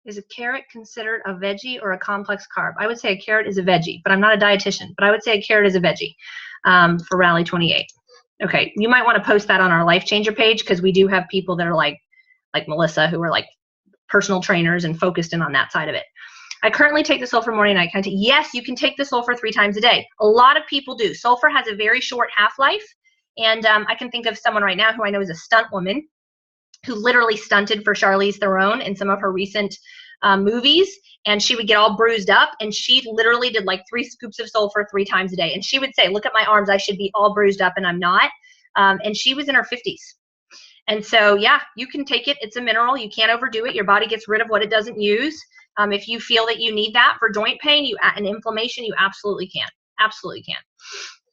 Is a carrot considered a veggie or a complex carb? I would say a carrot is a veggie, but I'm not a dietitian, but I would say a carrot is a veggie for Rally 28. Okay, you might want to post that on our Life Changer page, because we do have people that are like Melissa, who are like personal trainers and focused in on that side of it. I currently take the sulfur morning and night. Yes, you can take the sulfur 3 times a day. A lot of people do. Sulfur has a very short half-life, and I can think of someone right now who I know is a stunt woman who literally stunted for Charlize Theron in some of her recent movies, and she would get all bruised up, and she literally did like 3 scoops of sulfur 3 times a day. And she would say, look at my arms, I should be all bruised up, and I'm not. And she was in her 50s. And so, yeah, you can take it. It's a mineral. You can't overdo it. Your body gets rid of what it doesn't use. If you feel that you need that for joint pain and inflammation, you absolutely can. Absolutely can.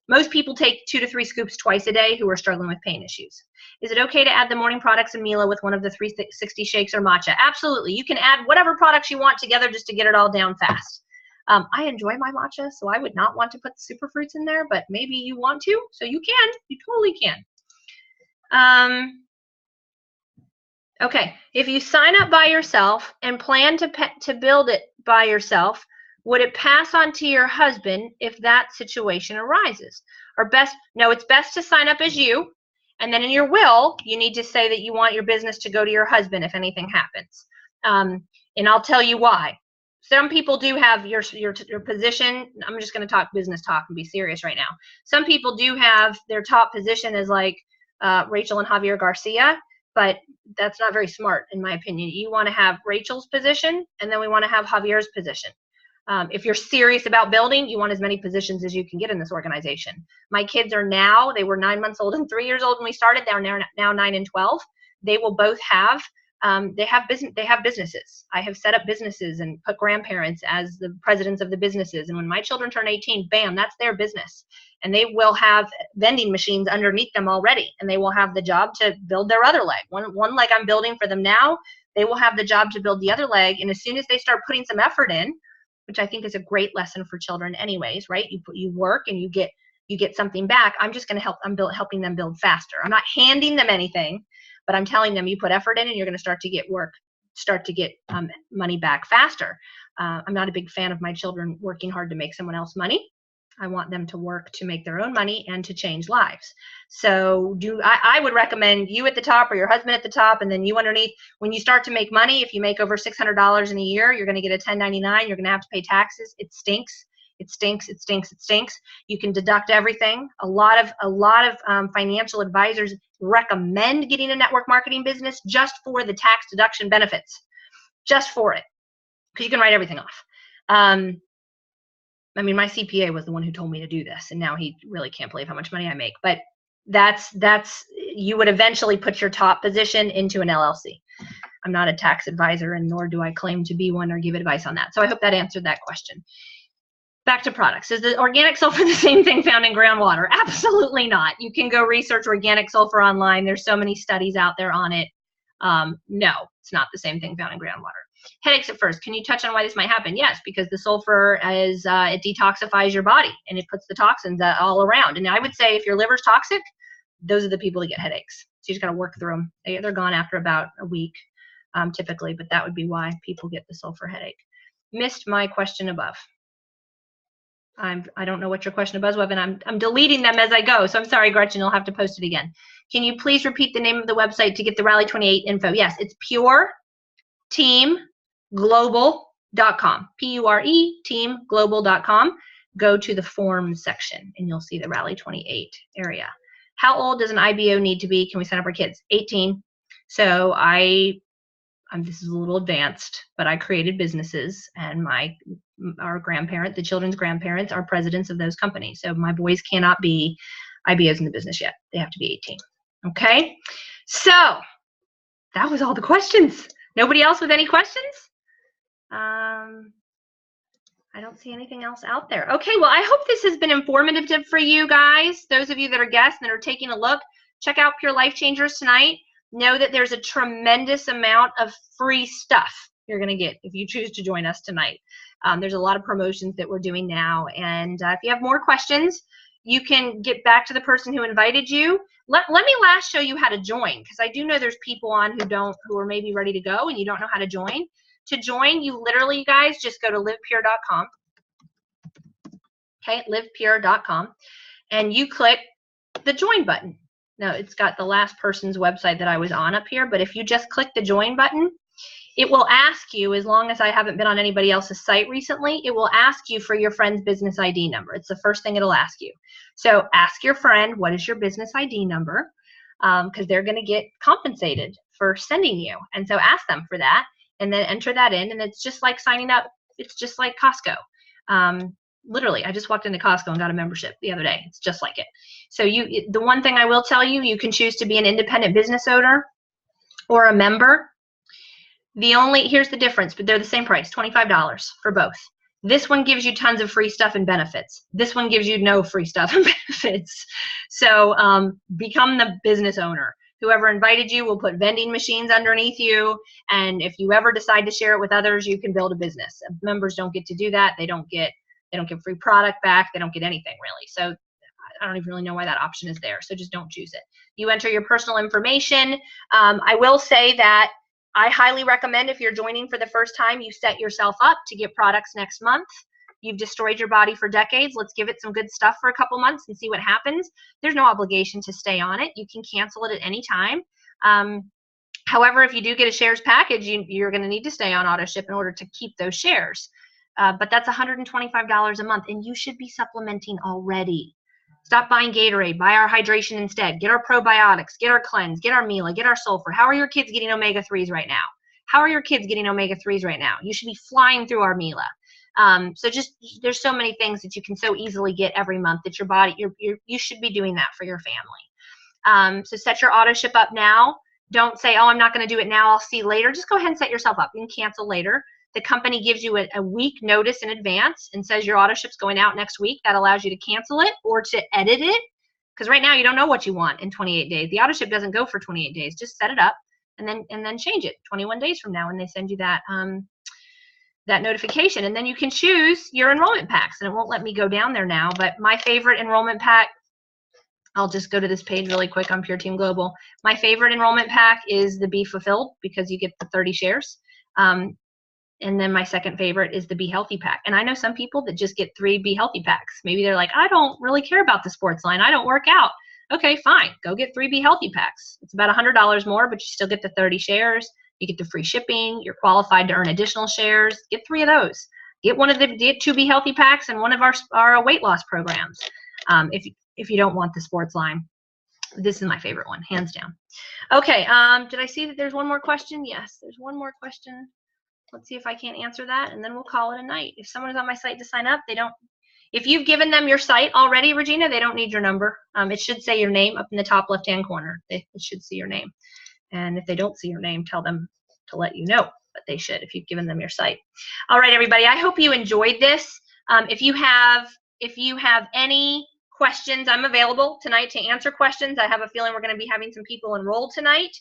Most people take 2 to 3 scoops twice a day who are struggling with pain issues. Is it okay to add the morning products and Mila with one of the 360 shakes or matcha? Absolutely. You can add whatever products you want together just to get it all down fast. I enjoy my matcha, so I would not want to put the super fruits in there, but maybe you want to, so you can. You totally can. Okay, if you sign up by yourself and plan to build it by yourself, would it pass on to your husband if that situation arises? No, it's best to sign up as you, And then in your will, you need to say that you want your business to go to your husband if anything happens. And I'll tell you why. Some people do have your position. I'm just going to talk business talk and be serious right now. Some people do have their top position as like Rachel and Javier Garcia, but that's not very smart in my opinion. You want to have Rachel's position, and then we want to have Javier's position. If you're serious about building, you want as many positions as you can get in this organization. My kids are now, they were 9 months old and 3 years old when we started. They're now 9 and 12. They will both have, they have businesses. I have set up businesses and put grandparents as the presidents of the businesses. And when my children turn 18, bam, that's their business. And they will have vending machines underneath them already. And they will have the job to build their other leg. One leg I'm building for them now, they will have the job to build the other leg. And as soon as they start putting some effort in, which I think is a great lesson for children anyways, right? You work and you get something back. I'm just going to help, helping them build faster. I'm not handing them anything, but I'm telling them you put effort in and you're going to start to get money back faster. I'm not a big fan of my children working hard to make someone else money. I want them to work to make their own money and to change lives. So I would recommend you at the top or your husband at the top, and then you underneath. When you start to make money, if you make over $600 in a year, you're going to get a 1099. You're going to have to pay taxes. It stinks. It stinks. It stinks. It stinks. You can deduct everything. A lot of financial advisors recommend getting a network marketing business just for the tax deduction benefits, just for it, because you can write everything off. I mean, my CPA was the one who told me to do this, and now he really can't believe how much money I make. But you would eventually put your top position into an LLC. I'm not a tax advisor, and nor do I claim to be one or give advice on that. So I hope that answered that question. Back to products. Is the organic sulfur the same thing found in groundwater? Absolutely not. You can go research organic sulfur online. There's so many studies out there on it. No, it's not the same thing found in groundwater. Headaches at first. Can you touch on why this might happen? Yes, because the sulfur it detoxifies your body and it puts the toxins all around. And I would say if your liver's toxic, those are the people that get headaches. So you just got to work through them. They're gone after about a week typically, but that would be why people get the sulfur headache. Missed my question above. I don't know what your question above was, and I'm deleting them as I go. So I'm sorry, Gretchen, you'll have to post it again. Can you please repeat the name of the website to get the Rally 28 info? Yes, it's pureteamglobal.com. P-U-R-E, teamglobal.com. Go to the forms section, and you'll see the Rally 28 area. How old does an IBO need to be? Can we sign up our kids? 18. So this is a little advanced, but I created businesses, and our grandparent, the children's grandparents, are presidents of those companies. So my boys cannot be IBOs in the business yet. They have to be 18. Okay, so that was all the questions. Nobody else with any questions? I don't see anything else out there. Okay, well, I hope this has been informative for you guys. Those of you that are guests and that are taking a look, check out Pure Life Changers tonight. Know that there's a tremendous amount of free stuff you're going to get if you choose to join us tonight. There's a lot of promotions that we're doing now. And if you have more questions, you can get back to the person who invited you. Let me last show you how to join, because I do know there's people on who are maybe ready to go and you don't know how to join. To join, you guys, just go to livepure.com. Okay, livepure.com. And you click the join button. Now, it's got the last person's website that I was on up here, but if you just click the join button, it will ask you, as long as I haven't been on anybody else's site recently, it will ask you for your friend's business ID number. It's the first thing it'll ask you. So ask your friend, what is your business ID number? Because they're going to get compensated for sending you. And so ask them for that, and then enter that in, and it's just like signing up. It's just like Costco. Literally, I just walked into Costco and got a membership the other day. It's just like it. So the one thing I will tell you, you can choose to be an independent business owner or a member. Here's the difference, but they're the same price, $25 for both. This one gives you tons of free stuff and benefits. This one gives you no free stuff and benefits. So become the business owner. Whoever invited you will put vending machines underneath you, and if you ever decide to share it with others, you can build a business. Members don't get to do that. They don't get free product back. They don't get anything really. So I don't even really know why that option is there. So just don't choose it. You enter your personal information. I will say that I highly recommend, if you're joining for the first time, you set yourself up to get products next month. You've destroyed your body for decades. Let's give it some good stuff for a couple months and see what happens. There's no obligation to stay on it. You can cancel it at any time. However, if you do get a shares package, you're going to need to stay on auto ship in order to keep those shares. But that's $125 a month, and you should be supplementing already. Stop buying Gatorade. Buy our hydration instead. Get our probiotics. Get our cleanse. Get our Mila. Get our sulfur. How are your kids getting omega-3s right now? How are your kids getting omega-3s right now? You should be flying through our Mila. So just, there's so many things that you can so easily get every month that your body, you should be doing that for your family. So set your auto ship up now. Don't say, oh, I'm not going to do it now. I'll see later. Just go ahead and set yourself up. You can cancel later. The company gives you a week notice in advance and says your auto ship's going out next week. That allows you to cancel it or to edit it. Because right now you don't know what you want in 28 days. The auto ship doesn't go for 28 days. Just set it up and then change it 21 days from now when they send you that that notification. And then you can choose your enrollment packs. And it won't let me go down there now, but my favorite enrollment pack, I'll just go to this page really quick on Pure Team Global. My favorite enrollment pack is the Be Fulfilled because you get the 30 shares. And then my second favorite is the Be Healthy pack. And I know some people that just get 3 Be Healthy packs. Maybe they're like, I don't really care about the sports line. I don't work out. Okay, fine. Go get 3 Be Healthy packs. It's about $100 more, but you still get the 30 shares. You get the free shipping. You're qualified to earn additional shares. Get 3 of those. Get one of the get 2 Be Healthy packs and one of our weight loss programs. If you don't want the sports line. This is my favorite one, hands down. Okay, did I see that there's one more question? Yes, there's one more question. Let's see if I can't answer that, and then we'll call it a night. If someone is on my site to sign up, they don't. If you've given them your site already, Regina, they don't need your number. It should say your name up in the top left-hand corner. It should see your name. And if they don't see your name, tell them to let you know. But they should if you've given them your site. All right, everybody. I hope you enjoyed this. If you have any questions, I'm available tonight to answer questions. I have a feeling we're going to be having some people enrolled tonight.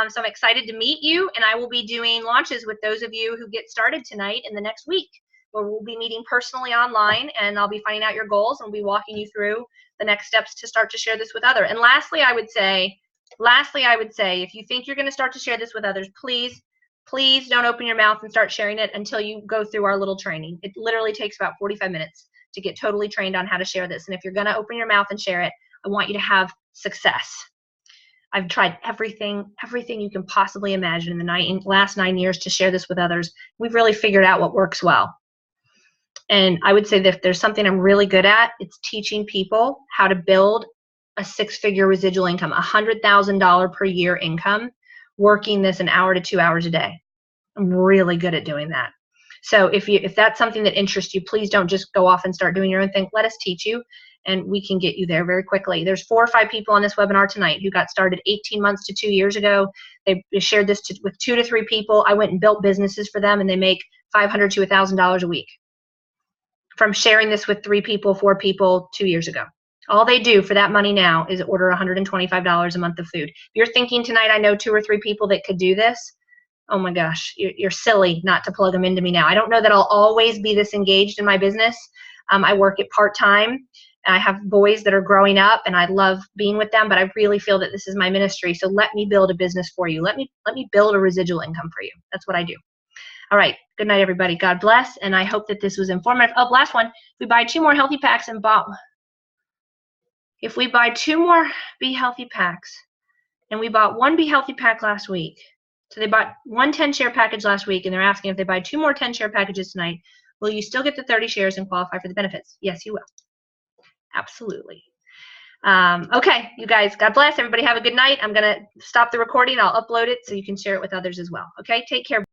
So I'm excited to meet you, and I will be doing launches with those of you who get started tonight in the next week, where we'll be meeting personally online, and I'll be finding out your goals and we'll be walking you through the next steps to start to share this with others. And lastly, I would say, if you think you're going to start to share this with others, please don't open your mouth and start sharing it until you go through our little training. It literally takes about 45 minutes to get totally trained on how to share this. And if you're going to open your mouth and share it, I want you to have success. I've tried everything you can possibly imagine in the last 9 years to share this with others. We've really figured out what works well. And I would say that if there's something I'm really good at, it's teaching people how to build a 6-figure residual income, $100,000 per year income, working this 1 hour to 2 hours a day. I'm really good at doing that. So if that's something that interests you, please don't just go off and start doing your own thing. Let us teach you, and we can get you there very quickly. There's 4 or 5 people on this webinar tonight who got started 18 months to 2 years ago. They shared this with 2 to 3 people. I went and built businesses for them, and they make $500 to $1,000 a week from sharing this with 3 people, 4 people 2 years ago. All they do for that money now is order $125 a month of food. If you're thinking tonight, I know 2 or 3 people that could do this, oh my gosh, you're silly not to plug them into me now. I don't know that I'll always be this engaged in my business. I work it part-time. I have boys that are growing up, and I love being with them, but I really feel that this is my ministry. So let me build a business for you. Let me build a residual income for you. That's what I do. All right. Good night, everybody. God bless, and I hope that this was informative. Oh, last one. If we buy 2 more healthy packs and if we buy 2 more Be Healthy packs, and we bought 1 Be Healthy pack last week, so they bought 1 10-share package last week, and they're asking if they buy 2 more 10-share packages tonight, will you still get the 30 shares and qualify for the benefits? Yes, you will. Absolutely. Okay, you guys, God bless. Everybody have a good night. I'm going to stop the recording. I'll upload it so you can share it with others as well. Okay, take care.